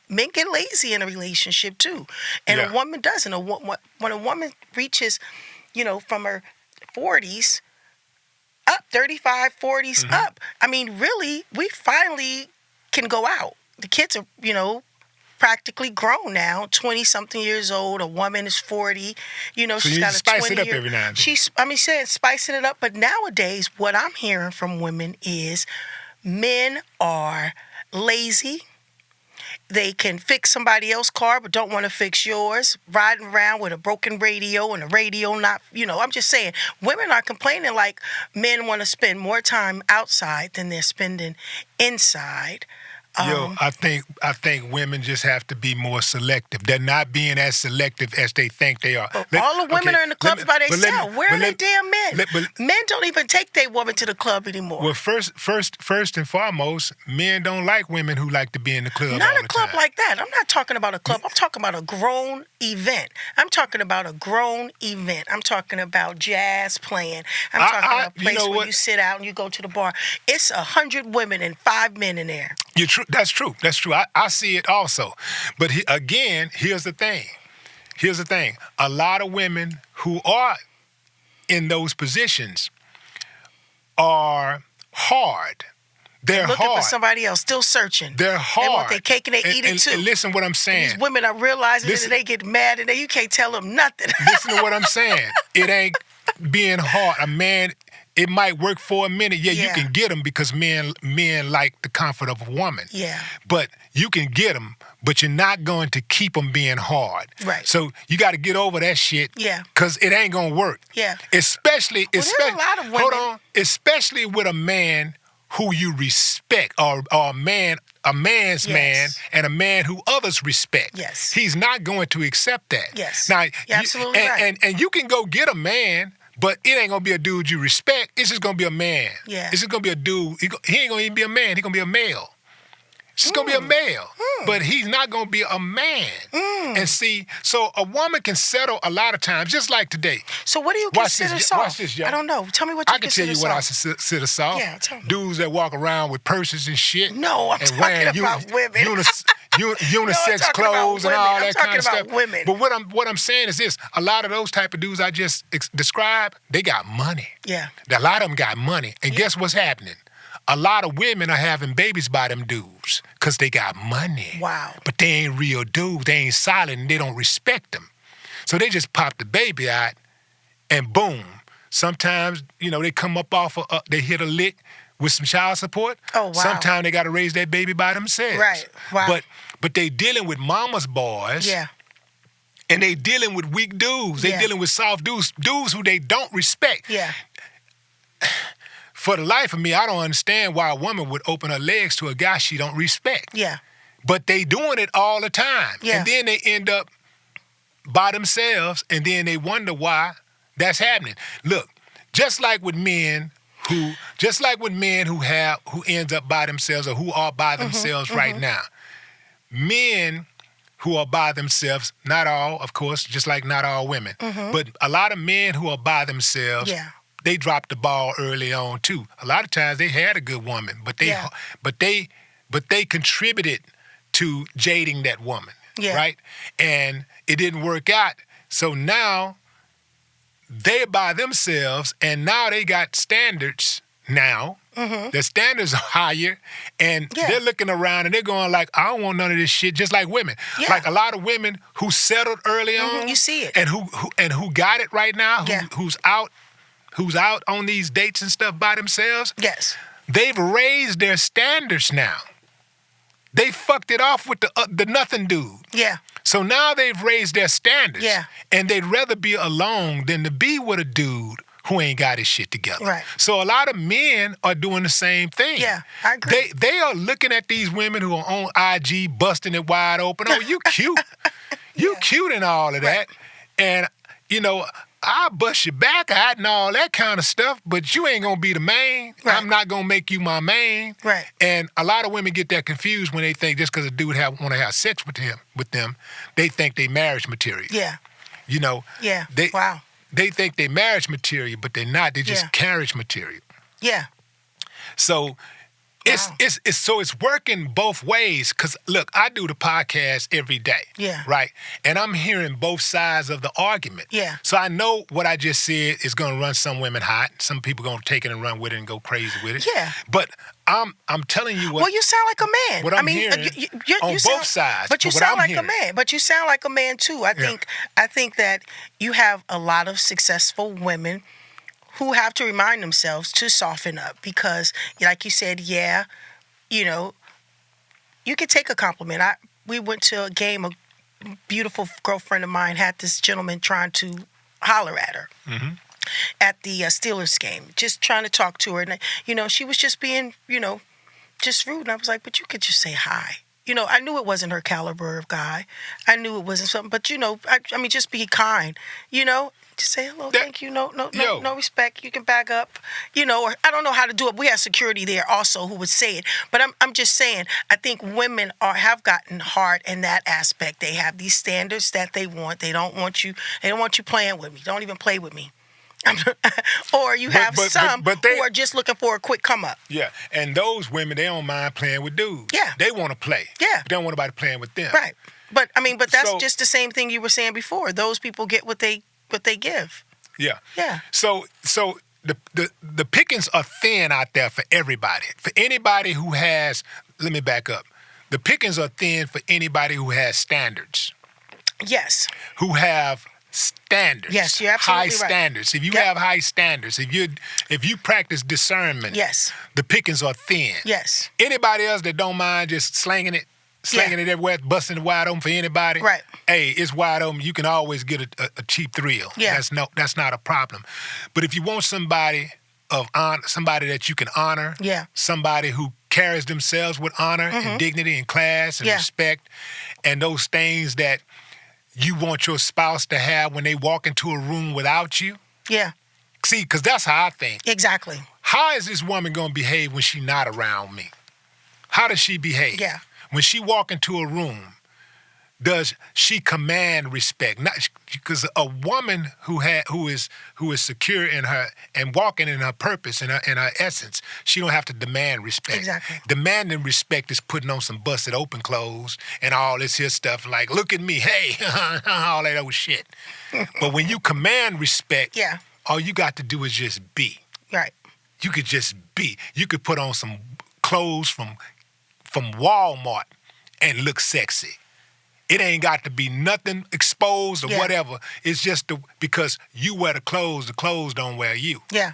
men get lazy in a relationship too, and a woman doesn't. When a woman reaches, from her 40s up, 35, 40s up, I mean, really, we finally can go out. The kids are, practically grown now, 20-something years old. A woman is 40. So she's got a spice it up every now and then. Saying spicing it up. But nowadays, what I'm hearing from women is men are lazy. They can fix somebody else's car but don't want to fix yours. Riding around with a broken radio and the radio not, I'm just saying, women are complaining like men want to spend more time outside than they're spending inside. I think women just have to be more selective. They're not being as selective as they think they are. All the women are in the clubs by themselves. Where are the damn men? Men don't even take their woman to the club anymore. Well, first and foremost, men don't like women who like to be in the club. Not all a club time. like that. I'm not talking about a club. I'm talking about a grown event. I'm talking about jazz playing. I'm talking about a place where you sit out and you go to the bar. It's 100 women and 5 men in there. That's true. I see it also. But here's the thing. A lot of women who are in those positions are hard. They're looking hard. for somebody else, still searching. They're hard. They want their cake and they eat it too. And listen what I'm saying. These women are realizing that they get mad and you can't tell them nothing. Listen to what I'm saying. It ain't being hard. A man, it might work for a minute. Yeah, you can get them because men like the comfort of a woman. Yeah. But you can get them, but you're not going to keep them being hard. Right. So you got to get over that shit. Yeah. Because it ain't going to work. Yeah. Especially, there's a lot of women. hold on, especially with a man who you respect, or a man's Yes. man, and a man who others respect. Yes. He's not going to accept that. Yes. Now, You're absolutely right. And you can go get a man, but it ain't gonna be a dude you respect. It's just gonna be a man. Yeah. It's just gonna be a dude. He ain't gonna even be a man. He's gonna be a male. It's just gonna be a male, but he's not gonna be a man. And see, so a woman can settle a lot of times, just like today. So what do you Watch consider this, soft? watch this, y'all. I don't know. Tell me what you I can consider tell you soft. what I consider soft. Yeah, tell me. Dudes that walk around with purses and shit. No, I'm and talking wearing about women. unisex talking about clothes and women. all I'm that kind of talking stuff. about women. But what I'm saying is this: a lot of those type of dudes I just described, they got money. Yeah. A lot of them got money, and guess what's happening? A lot of women are having babies by them dudes because they got money. Wow. But they ain't real dudes. They ain't solid, and they don't respect them. So they just pop the baby out, and boom. Sometimes, they come up off they hit a lick with some child support. Oh, wow. Sometimes they got to raise that baby by themselves. Right. Wow. But they dealing with mama's boys. Yeah. And they dealing with weak dudes. They Yeah. dealing with soft dudes who they don't respect. Yeah. For the life of me, I don't understand why a woman would open her legs to a guy she don't respect. Yeah. But they doing it all the time. Yeah. And then they end up by themselves, and then they wonder why that's happening. Look, just like with men who ends up by themselves or who are by themselves right now. Men who are by themselves, not all, of course, just like not all women, but a lot of men who are by themselves, Yeah. they dropped the ball early on too. A lot of times they had a good woman, but they contributed to jading that woman, Yeah. right? And it didn't work out. So now they're by themselves, and now they got standards now. Their standards are higher, and Yeah. they're looking around and they're going like, I don't want none of this shit, just like women. Yeah. Like a lot of women who settled early on. You see it. And who got it right now, Yeah. who's out on these dates and stuff by themselves. Yes. They've raised their standards now. They fucked it off with the nothing dude. Yeah. So now they've raised their standards. Yeah. And they'd rather be alone than to be with a dude who ain't got his shit together. Right. So a lot of men are doing the same thing. Yeah, I agree. They are looking at these women who are on IG busting it wide open. Oh, you cute. You cute and all of that. And, I'll bust your back out and all that kind of stuff, but you ain't going to be the main. Right. I'm not going to make you my main. Right. And a lot of women get that confused when they think just because a dude want to have sex with them, they think they marriage material. Yeah. Yeah. Wow. They think they marriage material, but they're not. They're just carriage material. Yeah. So it's working both ways. Cause look, I do the podcast every day. Yeah. Right. And I'm hearing both sides of the argument. Yeah. So I know what I just said is gonna run some women hot. Some people gonna take it and run with it and go crazy with it. Yeah. But I'm telling you what. Well, you sound like a man. What I'm hearing on both sides. But you what sound I'm like hearing. a man. But you sound like a man too. I think that you have a lot of successful women who have to remind themselves to soften up because, like you said, you could take a compliment. We went to a game. A beautiful girlfriend of mine had this gentleman trying to holler at her. At the Steelers game, just trying to talk to her. And, she was just being, just rude. And I was like, but you could just say hi. I knew it wasn't her caliber of guy. I knew it wasn't something, but, I mean, just be kind, just say hello, thank you, no respect. You can back up, or I don't know how to do it. We have security there also who would say it. But I'm just saying, I think women have gotten hard in that aspect. They have these standards that they want. They don't want you playing with me. Don't even play with me. Or you have some who are just looking for a quick come up. Yeah, and those women, they don't mind playing with dudes. Yeah. They want to play. Yeah. But they don't want nobody playing with them. Right. But that's just the same thing you were saying before. Those people get what they give. Yeah. Yeah. So the pickings are thin out there for everybody. For anybody who has, let me back up. The pickings are thin for anybody who has standards. Yes. Who have standards. Yes, you're absolutely high right. standards. If you have high standards, if you practice discernment, yes, the pickings are thin. Yes. Anybody else that don't mind just slanging it, slinging it everywhere, busting it wide open for anybody. Right. Hey, it's wide open. You can always get a cheap thrill. Yeah. That's not a problem. But if you want somebody of honor, somebody that you can honor, Yeah. somebody who carries themselves with honor and dignity and class and respect, and those things that you want your spouse to have when they walk into a room without you. Yeah. See, because that's how I think. Exactly. How is this woman going to behave when she's not around me? How does she behave? Yeah. When she walk into a room, does she command respect? Not because a woman who is secure in her and walking in her purpose and her essence, she don't have to demand respect. Exactly. Demanding respect is putting on some busted open clothes and all this here stuff like, look at me, hey, all that old shit. But when you command respect, all you got to do is just be. Right. You could just be. You could put on some clothes from Walmart and look sexy. It ain't got to be nothing exposed or whatever. It's just because you wear the clothes don't wear you. Yeah.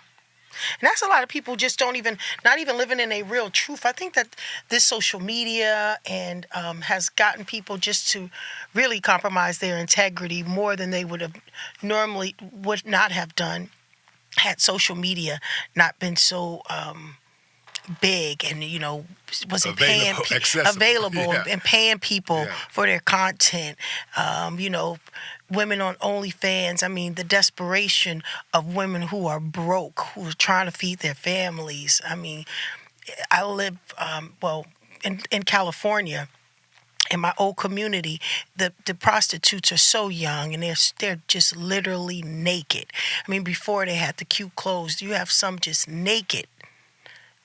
And that's a lot of people just not even living in a real truth. I think that this social media and has gotten people just to really compromise their integrity more than they would not have done had social media not been so big and wasn't paying available and paying people for their content. Women on OnlyFans. I mean, the desperation of women who are broke, who are trying to feed their families. I mean, I live in California. In my old community, the prostitutes are so young and they're just literally naked. I mean, before they had the cute clothes, you have some just naked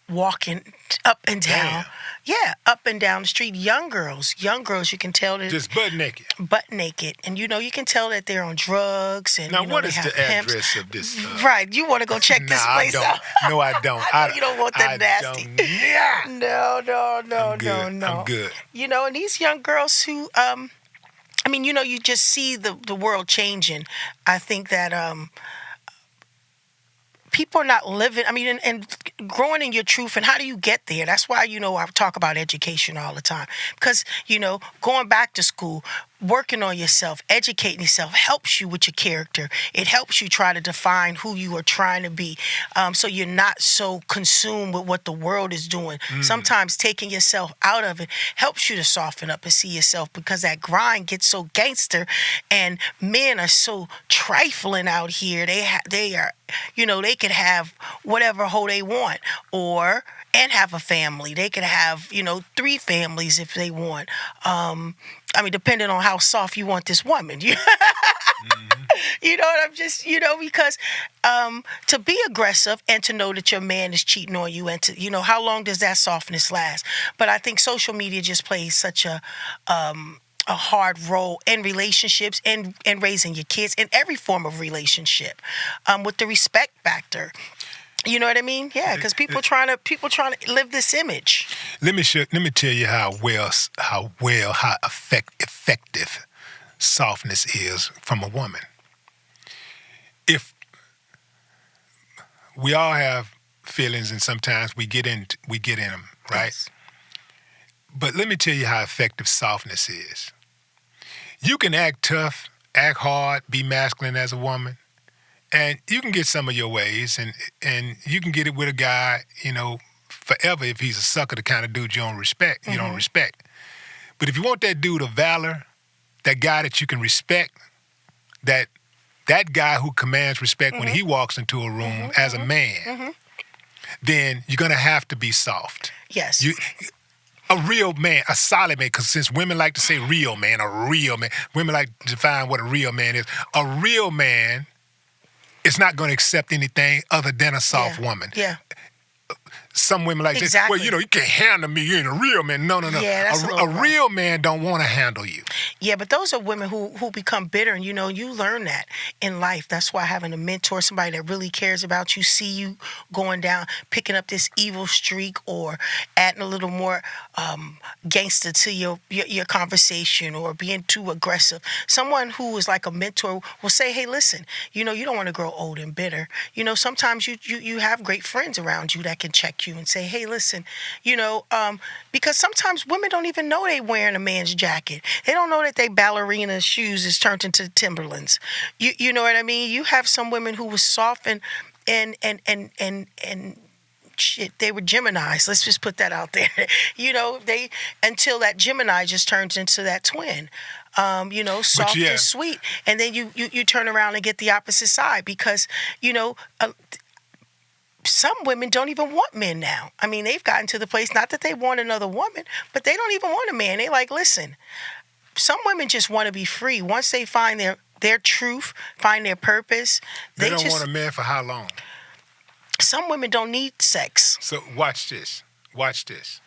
walking up and down. Damn. Yeah, up and down the street. Young girls, you can tell that just butt naked. And you can tell that they're on drugs and now what they is have the pimps. address of this? Right, you want to go check this place out? No, I don't. I know you don't want that nasty. No. I'm good. And these young girls who, you just see the world changing. I think that people are not living, and growing in your truth. And how do you get there? That's why, I talk about education all the time. Because, going back to school, working on yourself, educating yourself helps you with your character. It helps you try to define who you are trying to be. So you're not so consumed with what the world is doing. Sometimes taking yourself out of it helps you to soften up and see yourself, because that grind gets so gangster and men are so trifling out here. They are, they could have whatever hoe they want and have a family. They could have, 3 families if they want. Depending on how soft you want this woman. You know what I'm just, because to be aggressive and to know that your man is cheating on you and to, how long does that softness last? But I think social media just plays such a hard role in relationships and raising your kids in every form of relationship, with the respect factor. You know what I mean? Yeah, because people trying to live this image. Let me tell you how effective softness is from a woman. If we all have feelings and sometimes we get in them, right? Yes. But let me tell you how effective softness is. You can act tough, act hard, be masculine as a woman. And you can get some of your ways, and you can get it with a guy, forever if he's a sucker, the kind of dude you don't respect. You don't respect. But if you want that dude of valor, that guy that you can respect, that guy who commands respect when he walks into a room as a man, then you're gonna have to be soft. Yes. A real man, a solid man, because since women like to say real man, women like to define what a real man is. A real man is not going to accept anything other than a soft woman. Yeah. Some women like to say, well, you can't handle me. You ain't a real man. No. Yeah, that's a real man don't want to handle you. Yeah, but those are women who become bitter, and you learn that in life. That's why having a mentor, somebody that really cares about you, see you going down, picking up this evil streak, or adding a little more gangster to your conversation, or being too aggressive. Someone who is like a mentor will say, hey, listen, you don't want to grow old and bitter. Sometimes you have great friends around you that can check correct you and say, hey, listen, because sometimes women don't even know they wearing a man's jacket. They don't know that they ballerina shoes is turned into Timberlands. You know what I mean? You have some women who was soft and shit, they were Geminis. Let's just put that out there. They until that Gemini just turns into that twin. Soft and sweet, and then you turn around and get the opposite side because some women don't even want men now. I mean, they've gotten to the place not that they want another woman, but they don't even want a man. They like, listen. Some women just want to be free. Once they find their truth, find their purpose, they don't want a man for how long? Some women don't need sex. So watch this. Watch this.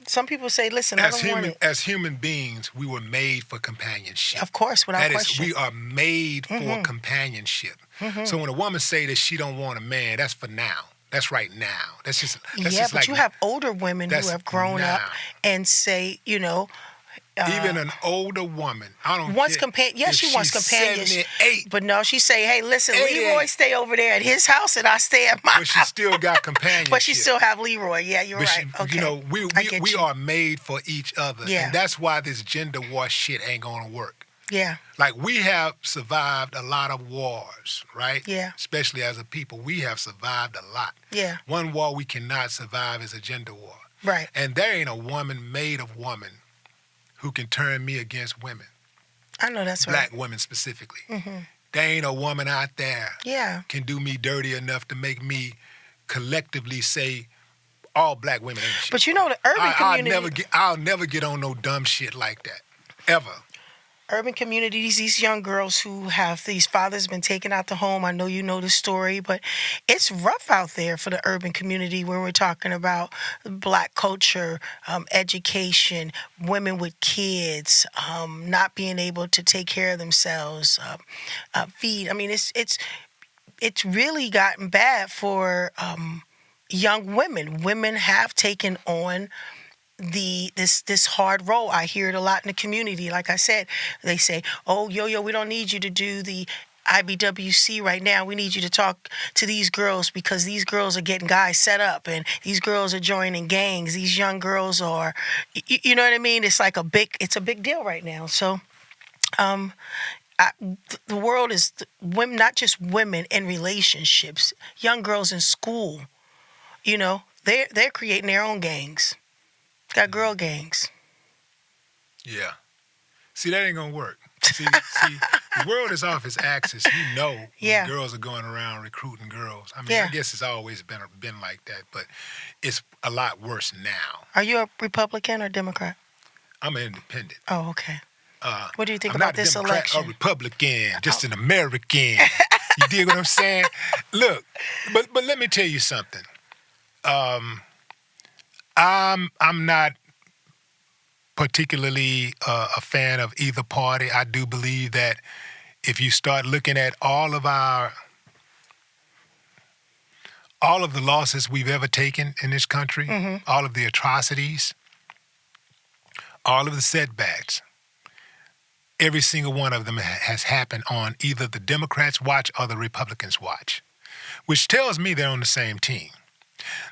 Some people say, listen, I don't want it. As human beings, we were made for companionship. Of course, without question. We are made for companionship. Mm-hmm. So when a woman say that she don't want a man, that's for now. That's right now. That's just but like, you have older women who have grown up and say, even an older woman, I don't wants care. Yes, she wants companionship. 78, but no, she say, hey, listen, Leroy stay over there at his house and I stay at my house. But she still got companionship. But she still have Leroy. Yeah, you're right. Okay. We are made for each other. Yeah. And that's why this gender war shit ain't going to work. Yeah. Like, we have survived a lot of wars, right? Yeah. Especially as a people. We have survived a lot. Yeah. One war we cannot survive is a gender war. Right. And there ain't a woman made of woman who can turn me against women. I know that's Black right. Black women specifically. Mm-hmm. There ain't a woman out there can do me dirty enough to make me collectively say all black women ain't shit. But the urban community... I'll never get on no dumb shit like that. Ever. Urban communities, these young girls who have these fathers been taken out the home. I know you know the story, but it's rough out there for the urban community when we're talking about Black culture, education, women with kids, not being able to take care of themselves, feed. I mean, it's really gotten bad for young women. Women have taken on this hard role. I hear it a lot in the community. Like I said, they say, oh, yo, we don't need you to do the IBWC right now. We need you to talk to these girls because these girls are getting guys set up and these girls are joining gangs. These young girls are, you know what I mean? It's like it's a big deal right now. So the world is women, not just women in relationships, young girls in school, they're creating their own gangs. Got girl gangs. Yeah. See, that ain't gonna work. See, the world is off its axis. When girls are going around recruiting girls. I mean, I guess it's always been like that, but it's a lot worse now. Are you a Republican or Democrat? I'm an independent. Oh, okay. What do you think I'm about not this Democrat election? or Republican, just an American. You dig what I'm saying? Look, but let me tell you something. I'm not particularly a fan of either party. I do believe that if you start looking at all of the losses we've ever taken in this country, all of the atrocities, all of the setbacks, every single one of them has happened on either the Democrats' watch or the Republicans' watch, which tells me they're on the same team.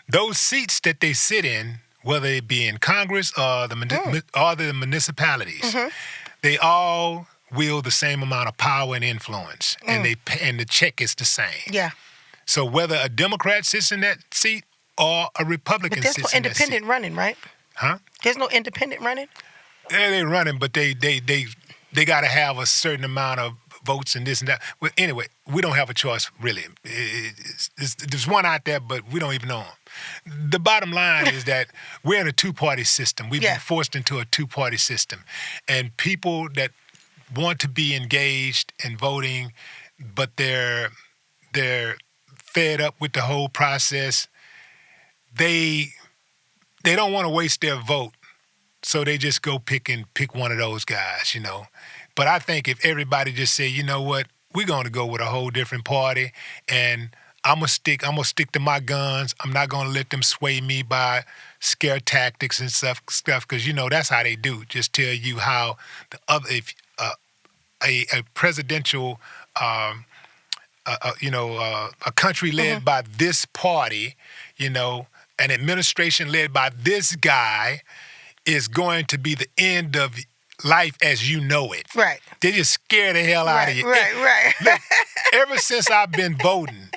Those seats that they sit in, whether it be in Congress or the municipalities, they all wield the same amount of power and influence, and the check is the same. Yeah. So whether a Democrat sits in that seat or a Republican sits in that seat. There's no independent running, right? Huh? There's no independent running? They're running, but they got to have a certain amount of votes and this and that. Well, anyway, we don't have a choice, really. There's one out there, but we don't even know him. The bottom line is that we're in a two-party system. We've been forced into a two-party system. And people that want to be engaged in voting, but they're fed up with the whole process, they don't want to waste their vote. So they just go pick one of those guys, But I think if everybody just say, you know what, we're going to go with a whole different party, and I'm gonna stick to my guns. I'm not gonna let them sway me by scare tactics and stuff, because that's how they do. Just tell you how the other, if a presidential, a country led by this party, an administration led by this guy is going to be the end of life as you know it. Right. They just scare the hell out of you. Right. Look, ever since I've been voting,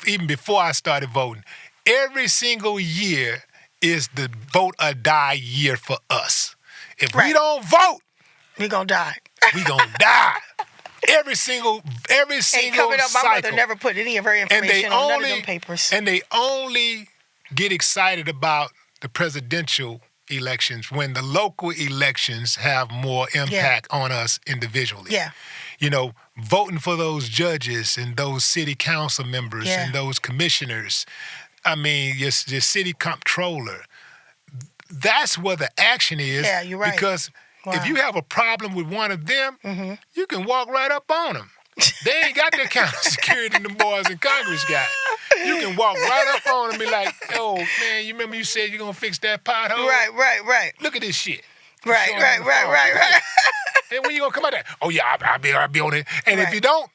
even before I started voting, every single year is the vote or die year for us. If we don't vote, we're going to die. we going to die. Every single coming up, my cycle. mother never put any of her information on none of them papers. And they only get excited about the presidential elections when the local elections have more impact on us individually. Yeah. You know, voting for those judges and those city council members and those commissioners. I mean, your city comptroller. That's where the action is. Yeah, you're right. Because if you have a problem with one of them, you can walk right up on them. They ain't got that kind of security the boys in Congress got. You can walk right up on them and be like, oh, man, you remember you said you're going to fix that pothole? Right. Look at this shit. Right. And when you going to come out there? Oh, yeah, I'll be on it. And if you don't,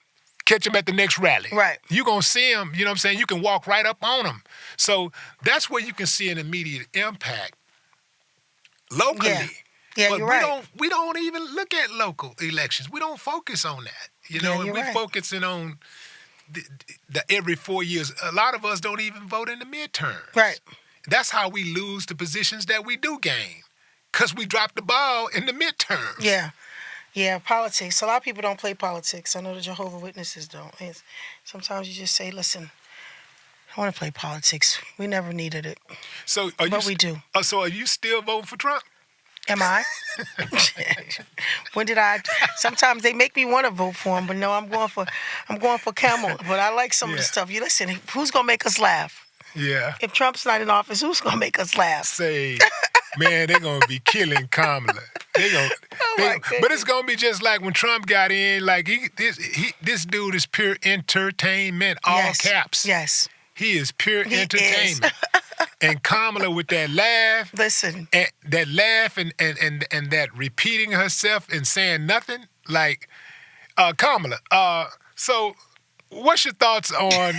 catch them at the next rally. Right. You're going to see them, you know what I'm saying? You can walk right up on them. So that's where you can see an immediate impact locally. Yeah, but you're right. We don't even look at local elections. We don't focus on that. You know, and we're focusing on the every 4 years. A lot of us don't even vote in the midterms. Right. That's how we lose the positions that we do gain, because we dropped the ball in the midterms. Yeah, politics. A lot of people don't play politics. I know the Jehovah's Witnesses don't. Sometimes you just say, listen, I want to play politics. We never needed it. But we do. So are you still voting for Trump? Am I? When did I? Sometimes they make me want to vote for him, but no, I'm going for Camel. But I like some of the stuff. You listen, who's gonna make us laugh? Yeah. If Trump's not in office, who's gonna make us laugh? Say, man, they're gonna be killing Kamala. But it's gonna be just like when Trump got in. Like this dude is pure entertainment, all caps. Yes. He is pure entertainment. And Kamala with that laugh. Listen. And that laugh and that repeating herself and saying nothing. Like, Kamala, so what's your thoughts on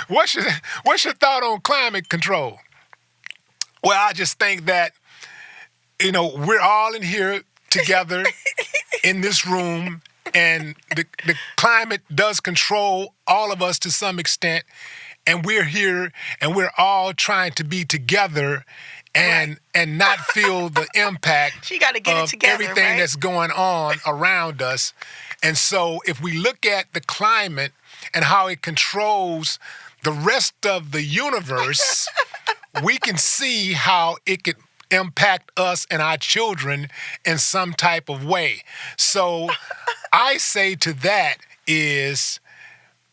what's your thought on climate control? Well, I just think that, you know, we're all in here together in this room, and the climate does control all of us to some extent. And we're here, and we're all trying to be together and not feel the impact she gotta get of it together, everything that's going on around us. And so if we look at the climate and how it controls the rest of the universe, we can see how it could impact us and our children in some type of way. So I say to that is,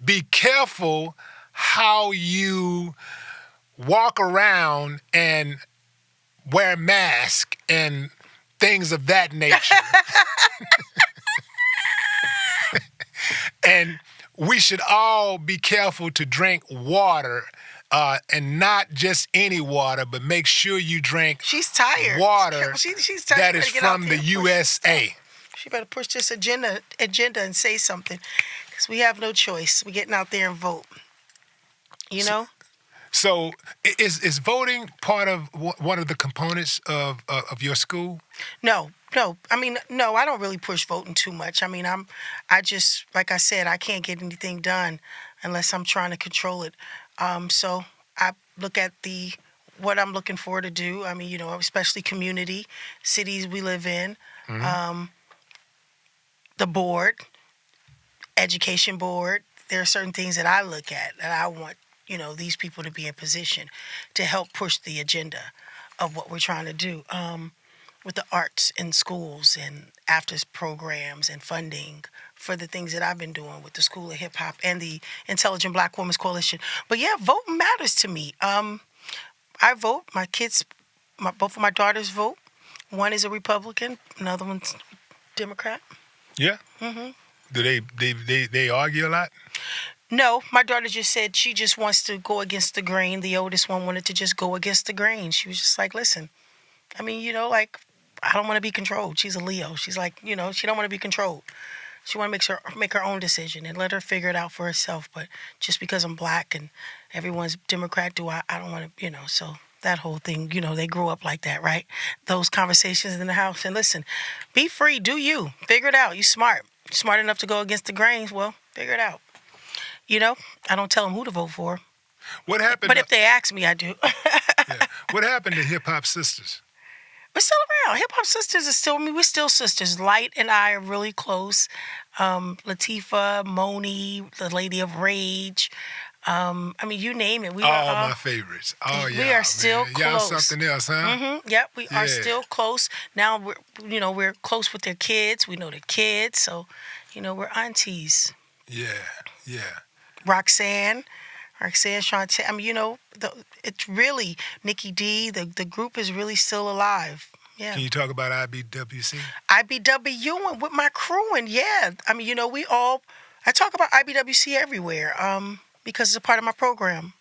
be careful how you walk around and wear masks and things of that nature. And we should all be careful to drink water, and not just any water, but make sure you drink She's tired. water She's tired. that is from the USA. She better push this agenda and say something, because we have no choice. We're getting out there and vote. You know? So is voting part of one of the components of your school? No. I mean, no, I don't really push voting too much. I mean, I just, like I said, I can't get anything done unless I'm trying to control it. So I look at what I'm looking for to do. I mean, you know, especially community, cities we live in, the board, education board. There are certain things that I look at that I want, you know, these people to be in position to help push the agenda of what we're trying to do with the arts in schools and after programs and funding for the things that I've been doing with the School of Hip Hop and the Intelligent Black Women's Coalition. But yeah, voting matters to me. I vote. My kids, both of my daughters vote. One is a Republican, another one's Democrat. Yeah. Do they argue a lot? No, my daughter just said she just wants to go against the grain. The oldest one wanted to just go against the grain. She was just like, listen, I mean, you know, like, I don't want to be controlled. She's a Leo. She's like, you know, she don't want to be controlled. She want to make her own decision and let her figure it out for herself. But just because I'm black and everyone's Democrat, I don't want to, so that whole thing, they grew up like that, right? Those conversations in the house. And listen, be free, do you. Figure it out. You smart. Smart enough to go against the grains. Well, figure it out. I don't tell them who to vote for. What happened? But if they ask me, I do. Yeah. What happened to Hip Hop Sisters? We're still around. Hip Hop Sisters is still, we're still sisters. Light and I are really close. Latifah, Moni, the Lady of Rage. You name it. We All are my favorites. Oh, yeah. We are still man. close. Y'all something else, huh? Mm-hmm. Yep, we are Yeah. still close. Now we're close with their kids. We know their kids, so we're aunties. Yeah, yeah. Roxanne, Shantae. It's really Nikki D. The group is really still alive. Yeah. Can you talk about IBWC? IBWing with my crew, and yeah, I talk about IBWC everywhere, because it's a part of my program.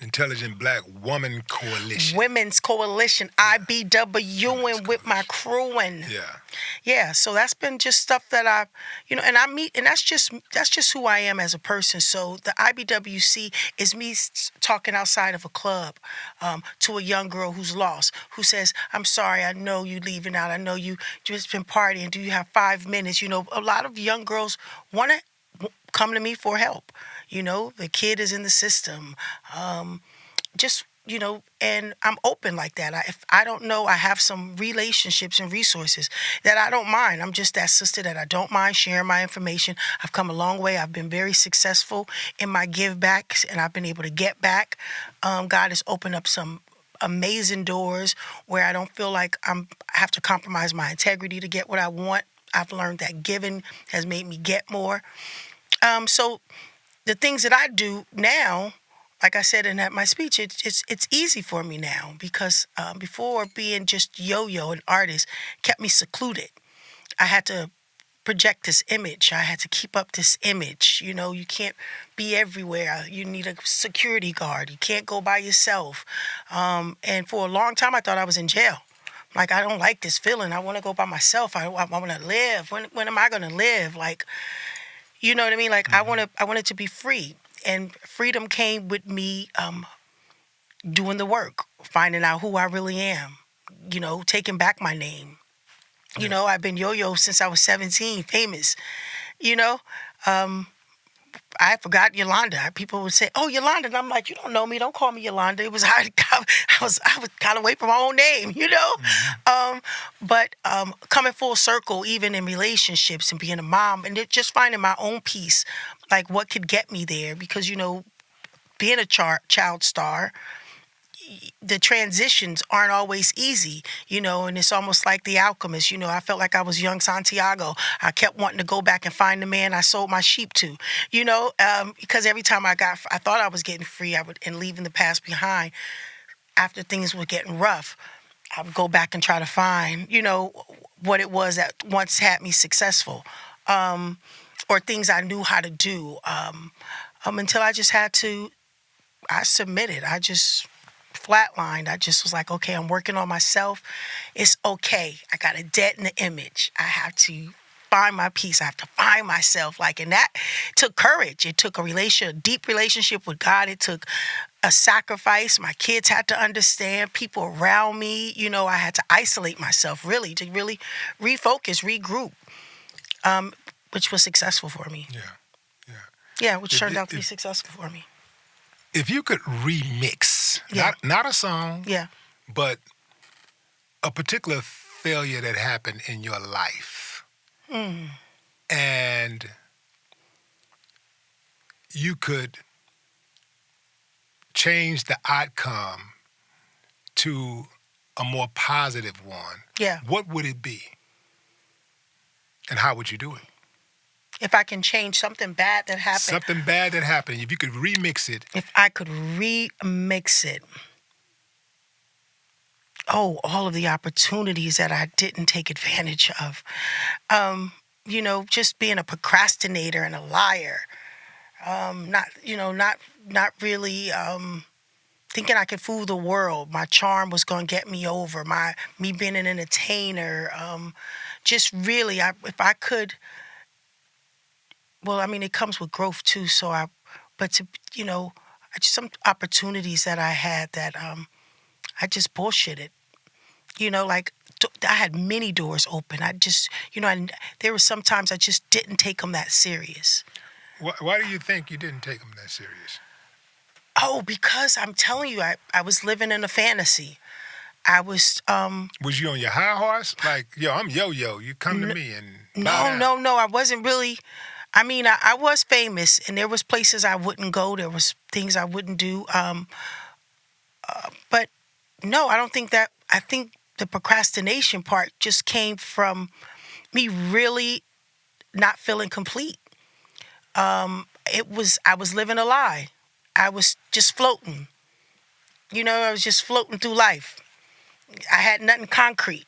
Intelligent Black Woman Coalition. Women's Coalition, IBWing with my crew, and Yeah. so that's been just stuff that and I meet, and that's just who I am as a person. So the IBWC is me talking outside of a club, to a young girl who's lost, who says, "I'm sorry, I know you leaving out. I know you just been partying. Do you have 5 minutes?" A lot of young girls want to come to me for help. The kid is in the system. And I'm open like that. If I don't know, I have some relationships and resources that I don't mind. I'm just that sister that I don't mind sharing my information. I've come a long way. I've been very successful in my give backs, and I've been able to get back. God has opened up some amazing doors where I don't feel like I have to compromise my integrity to get what I want. I've learned that giving has made me get more. So the things that I do now, like I said in my speech, it's easy for me now because before, being just yo-yo an artist kept me secluded. I had to project this image. I had to keep up this image. You can't be everywhere. You need a security guard. You can't go by yourself. And for a long time, I thought I was in jail. Like, I don't like this feeling. I want to go by myself. I want to live. When am I going to live? Like, you know what I mean? Like, Mm-hmm. I wanted to be free. And freedom came with me doing the work, finding out who I really am, taking back my name. Yeah. I've been yo-yo since I was 17, famous. I forgot Yolanda. People would say, "Oh, Yolanda," and I'm like, "You don't know me. Don't call me Yolanda." It was I was kind of away from my own name, Mm-hmm. But coming full circle, even in relationships and being a mom, and just finding my own peace, like what could get me there, because being a child star, the transitions aren't always easy, and it's almost like The Alchemist. I felt like I was young Santiago. I kept wanting to go back and find the man I sold my sheep to, because every time I thought I was getting free, and leaving the past behind. After things were getting rough, I would go back and try to find, what it was that once had me successful, or things I knew how to do, until I just I submitted. I just flatlined. I just was like, okay, I'm working on myself. It's okay. I got a debt in the image. I have to find my peace. I have to find myself. And that took courage. It took a deep relationship with God. It took a sacrifice. My kids had to understand, people around me. I had to isolate myself to really refocus, regroup, which was successful for me. Yeah. Yeah, which turned out to be successful for me. If you could remix, not a song, but a particular failure that happened in your life, and you could change the outcome to a more positive one, what would it be? And how would you do it? If I can change something bad that happened. Something bad that happened. If you could remix it. If I could remix it. Oh, all of the opportunities that I didn't take advantage of. Just being a procrastinator and a liar. Not really thinking I could fool the world. My charm was going to get me over. Me being an entertainer. Just really, if I could well, I mean, it comes with growth too. But to, some opportunities that I had that I just bullshitted. Like I had many doors open. I just, and there were sometimes I just didn't take them that serious. Why do you think you didn't take them that serious? Oh, because I'm telling you, I was living in a fantasy. I was, Was you on your high horse? Like, yo, I'm yo-yo. You come to n- me and bow no, down. no, no. I wasn't really. I mean, I was famous, and there was places I wouldn't go. There was things I wouldn't do. But no, I don't think that. I think the procrastination part just came from me really not feeling complete. I was living a lie. I was just floating. I was just floating through life. I had nothing concrete.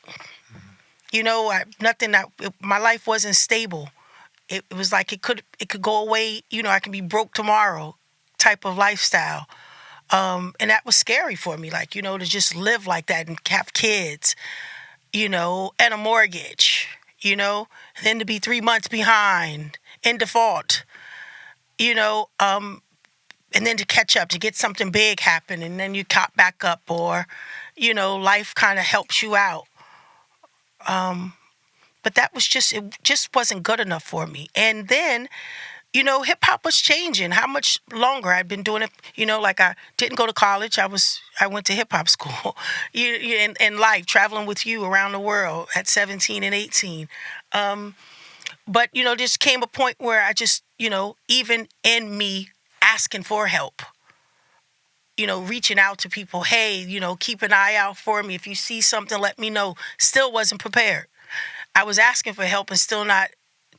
Nothing that my life wasn't stable. It was like it could go away. I can be broke tomorrow, type of lifestyle. And that was scary for me. Like to just live like that and have kids. And a mortgage. And then to be 3 months behind in default. You know, um, and then to catch up to get something big happen, and then you cop back up, or life kind of helps you out. But it just wasn't good enough for me. And then hip hop was changing. How much longer I'd been doing it? Like I didn't go to college. I went to hip hop school. In life, traveling with you around the world at 17 and 18. But just came a point where I just even in me asking for help. Reaching out to people, hey, keep an eye out for me. If you see something, let me know. Still wasn't prepared. I was asking for help and still not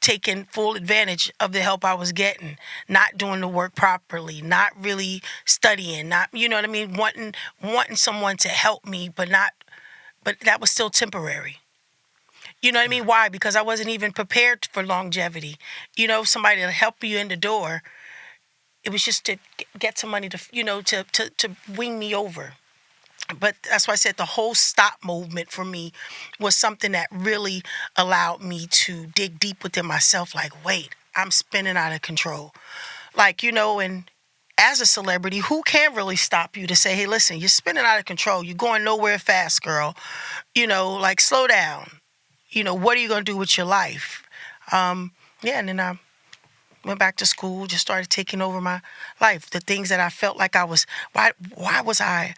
taking full advantage of the help I was getting, not doing the work properly, not really studying, not, you know what I mean, wanting someone to help me, but that was still temporary. You know what I mean? Why? Because I wasn't even prepared for longevity. Somebody to help you in the door. It was just to get some money to, to wing me over. But that's why I said the whole stop movement for me was something that really allowed me to dig deep within myself. Like, wait, I'm spinning out of control. Like, and as a celebrity, who can really stop you to say, hey, listen, you're spinning out of control. You're going nowhere fast, girl. Like, slow down. What are you going to do with your life? Yeah, and then I went back to school, just started taking over my life. The things that I felt like why was I,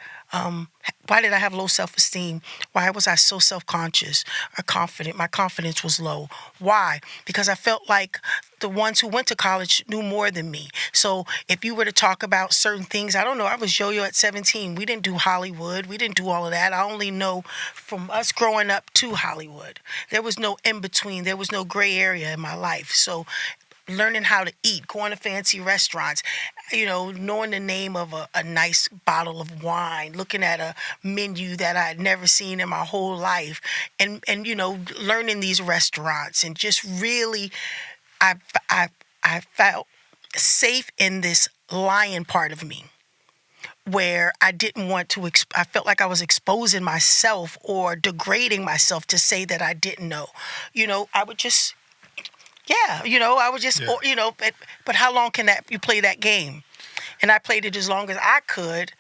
why did I have low self-esteem? Why was I so self-conscious or confident? My confidence was low. Why? Because I felt like the ones who went to college knew more than me. So if you were to talk about certain things, I don't know, I was yo-yo at 17. We didn't do Hollywood. We didn't do all of that. I only know from us growing up to Hollywood. There was no in-between. There was no gray area in my life. So learning how to eat, going to fancy restaurants, knowing the name of a nice bottle of wine, looking at a menu that I had never seen in my whole life, and learning these restaurants, and just really, I, I, I felt safe in this lion part of me where I didn't want to, I felt like I was exposing myself or degrading myself to say that I didn't know. I would just, yeah, I was just, Yeah. but how long can you play that game? And I played it as long as I could,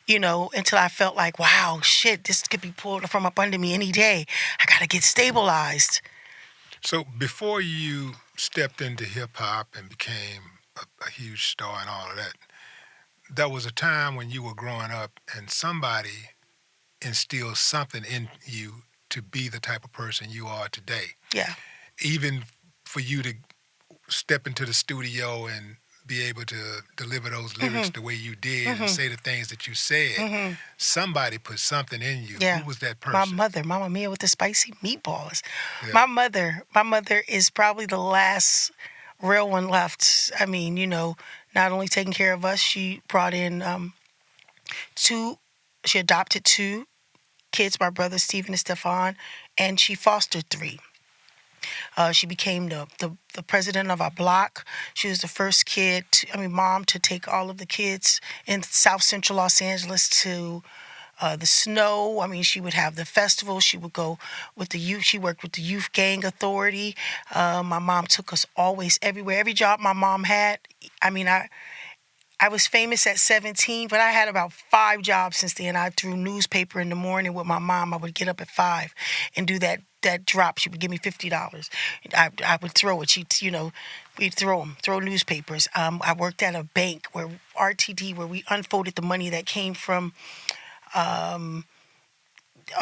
until I felt like, wow, shit, this could be pulled from up under me any day. I got to get stabilized. So before you stepped into hip hop and became a huge star and all of that, there was a time when you were growing up and somebody instilled something in you to be the type of person you are today. Yeah. Even for you to step into the studio and be able to deliver those lyrics the way you did and say the things that you said, somebody put something in you. Yeah. Who was that My person? mother, Mama Mia with the spicy meatballs. Yeah. My mother is probably the last real one left. I mean, not only taking care of us, she brought in two, she adopted two kids, my brothers Stephen and Stefan, and she fostered three. She became the president of our block. She was the first mom to take all of the kids in South Central Los Angeles to the snow. I mean, she would have the festival. She would go with the youth. She worked with the Youth Gang Authority. My mom took us always everywhere. Every job my mom had. I mean, I was famous at 17, but I had about 5 jobs since then. I threw newspaper in the morning with my mom. I would get up at 5 and do that drop. She would give me $50. I would throw it. We'd throw newspapers. I worked at a bank where RTD, where we unfolded the money that came from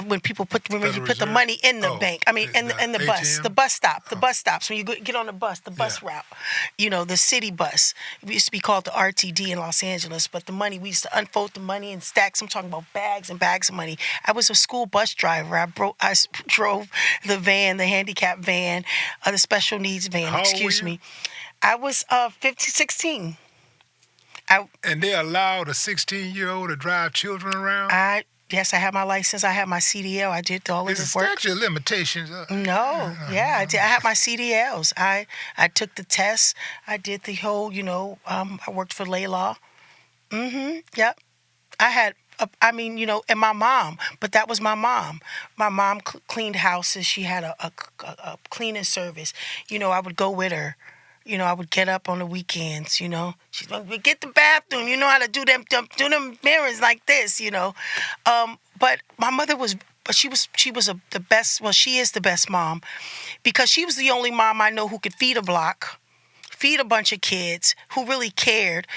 when people when you Federal put the Reserve? money in the Oh, bank. I mean, in the bus, ATM? the bus stop, the bus stops. When you get on the bus Yeah. route, the city bus. It used to be called the RTD in Los Angeles. But the money, we used to unfold the money in stacks. I'm talking about bags and bags of money. I was a school bus driver. I drove the van, the handicap van, the special needs van. How old were Excuse you? Mm. me. I was 16. And they allowed a 16-year-old to drive children around? Yes, I had my license. I had my CDL. I did all of There's a the work. statute of limitations. No, yeah, I did. I had my CDLs. I took the tests. I did the whole, I worked for Laylaw. Yep. I had, and my mom, but that was my mom. My mom cleaned houses. She had a cleaning service. I would go with her. I would get up on the weekends. She's like, get the bathroom. You know how to do them mirrors like this. But my mother was, but she was the best. Well, she is the best mom, because she was the only mom I know who could feed a block, feed a bunch of kids, who really cared,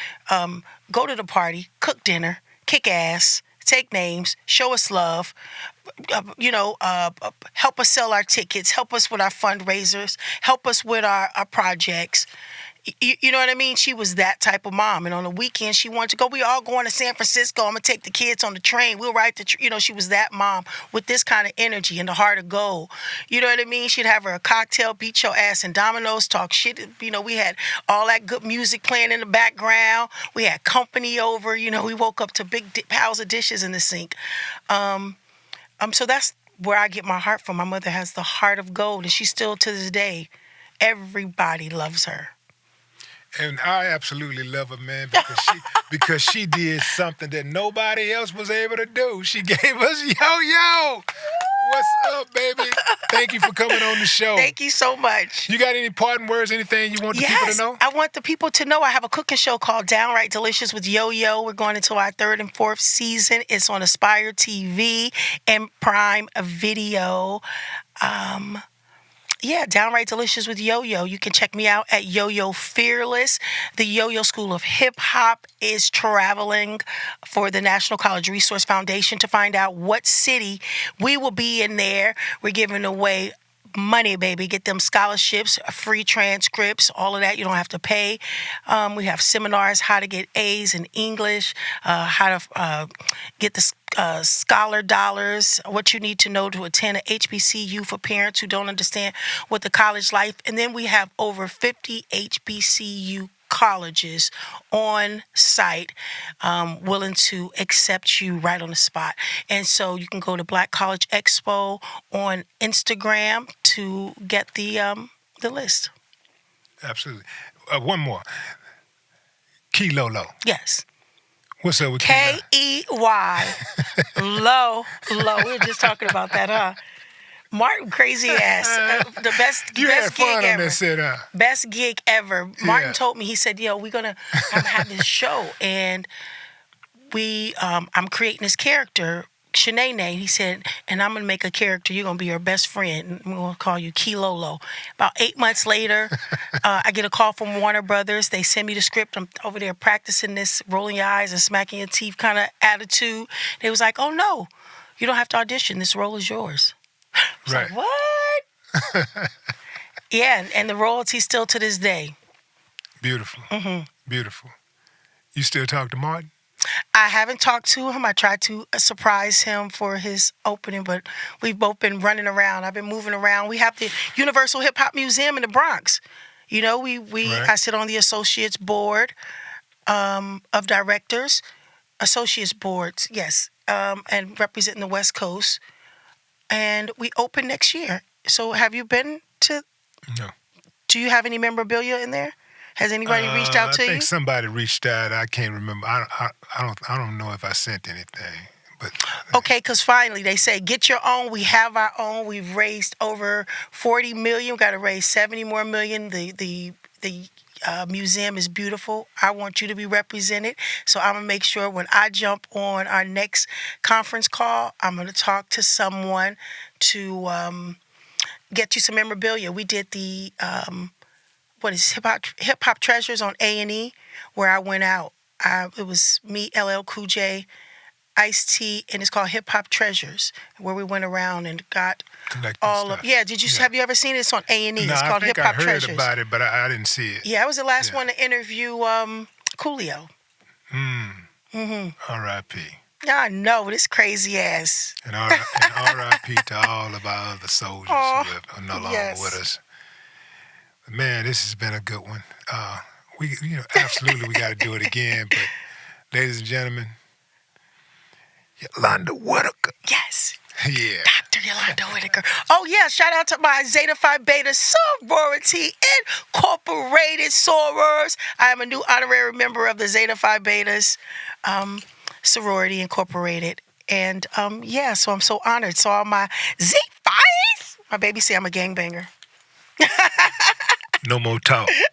go to the party, cook dinner, kick ass, take names, show us love, help us sell our tickets, help us with our fundraisers, help us with our projects. You know what I mean? She was that type of mom. And on the weekend, she wanted to go. We all going to San Francisco. I'm going to take the kids on the train. We'll ride she was that mom with this kind of energy and the heart of gold. You know what I mean? She'd have her a cocktail, beat your ass in dominoes, talk shit. We had all that good music playing in the background. We had company over. We woke up to big piles of dishes in the sink. So that's where I get my heart from. My mother has the heart of gold, and she's still, to this day, everybody loves her. And I absolutely love her, man, because she did something that nobody else was able to do. She gave us yo. What's up, baby? Thank you for coming on the show. Thank you so much. You got any parting words, anything you want the people to know? I want the people to know I have a cooking show called Downright Delicious with Yo-Yo. We're going into our 3rd and 4th season. It's on Aspire TV and Prime Video. Downright Delicious with Yo-Yo. You can check me out at Yo-Yo Fearless. The Yo-Yo School of Hip Hop is traveling for the National College Resource Foundation to find out what city we will be in there. We're giving away money, baby. Get them scholarships, free transcripts, all of that. You don't have to pay. We have seminars, how to get A's in English, how to get the scholar dollars, what you need to know to attend a HBCU for parents who don't understand what the college life. And then we have over 50 HBCU colleges on site, willing to accept you right on the spot. And so you can go to Black College Expo on Instagram to get the list. Absolutely. One more. Key Lolo. Yes. What's up with Key? Key. Low. We were just talking about that, huh? Martin, crazy ass. The best You had best fun gig on ever. that set, huh? Best gig ever. Martin Yeah. told me, he said, yo, we're going to have this show. And I'm creating this character, Shanae. He said, and I'm going to make a character. You're going to be her best friend. And we're going to call you Kilolo. About 8 months later, I get a call from Warner Brothers. They send me the script. I'm over there practicing this rolling your eyes and smacking your teeth kind of attitude. They was like, oh, no, you don't have to audition. This role is yours. I was Right. like, what? Yeah, and the royalty still to this day. Beautiful. Beautiful. You still talk to Martin? I haven't talked to him. I tried to surprise him for his opening, but we've both been running around. I've been moving around. We have the Universal Hip Hop Museum in the Bronx. Right. I sit on the associates board of directors, associates boards, yes, and representing the West Coast. And we open next year. So have you been to? No. Do you have any memorabilia in there? Has anybody reached out to I you? think somebody reached out. I can't remember. I don't know if I sent anything, But Okay, because finally they say get your own. We have our own. We've raised over 40 million. We got to raise 70 more million. The museum is beautiful. I want you to be represented. So I'm gonna make sure when I jump on our next conference call, I'm gonna talk to someone to get you some memorabilia. We did the what is hip hop treasures on A&E, where I went out. It was me, LL Cool J, Ice T, and it's called Hip Hop Treasures, where we went around and got collecting all stuff. of. Yeah, did you Yeah. have you ever seen it? It's on A&E. No, It's I called think Hip I Hop heard Treasures. about it, but I didn't see it. Yeah, I was the last Yeah. one to interview Coolio. R.I.P. Yeah, I know this crazy ass. And R.I.P. to all of our other soldiers Aw, who are no longer yes. with us. Man, this has been a good one. Absolutely, we got to do it again. But, ladies and gentlemen, Yolanda Whitaker. Yes. Yeah. Dr. Yolanda Whitaker. Oh, yeah. Shout out to my Zeta Phi Beta Sorority Incorporated Sorors. I am a new honorary member of the Zeta Phi Betas Sorority Incorporated. And so I'm so honored. So all my Z5s, my baby say I'm a gangbanger. No more talk.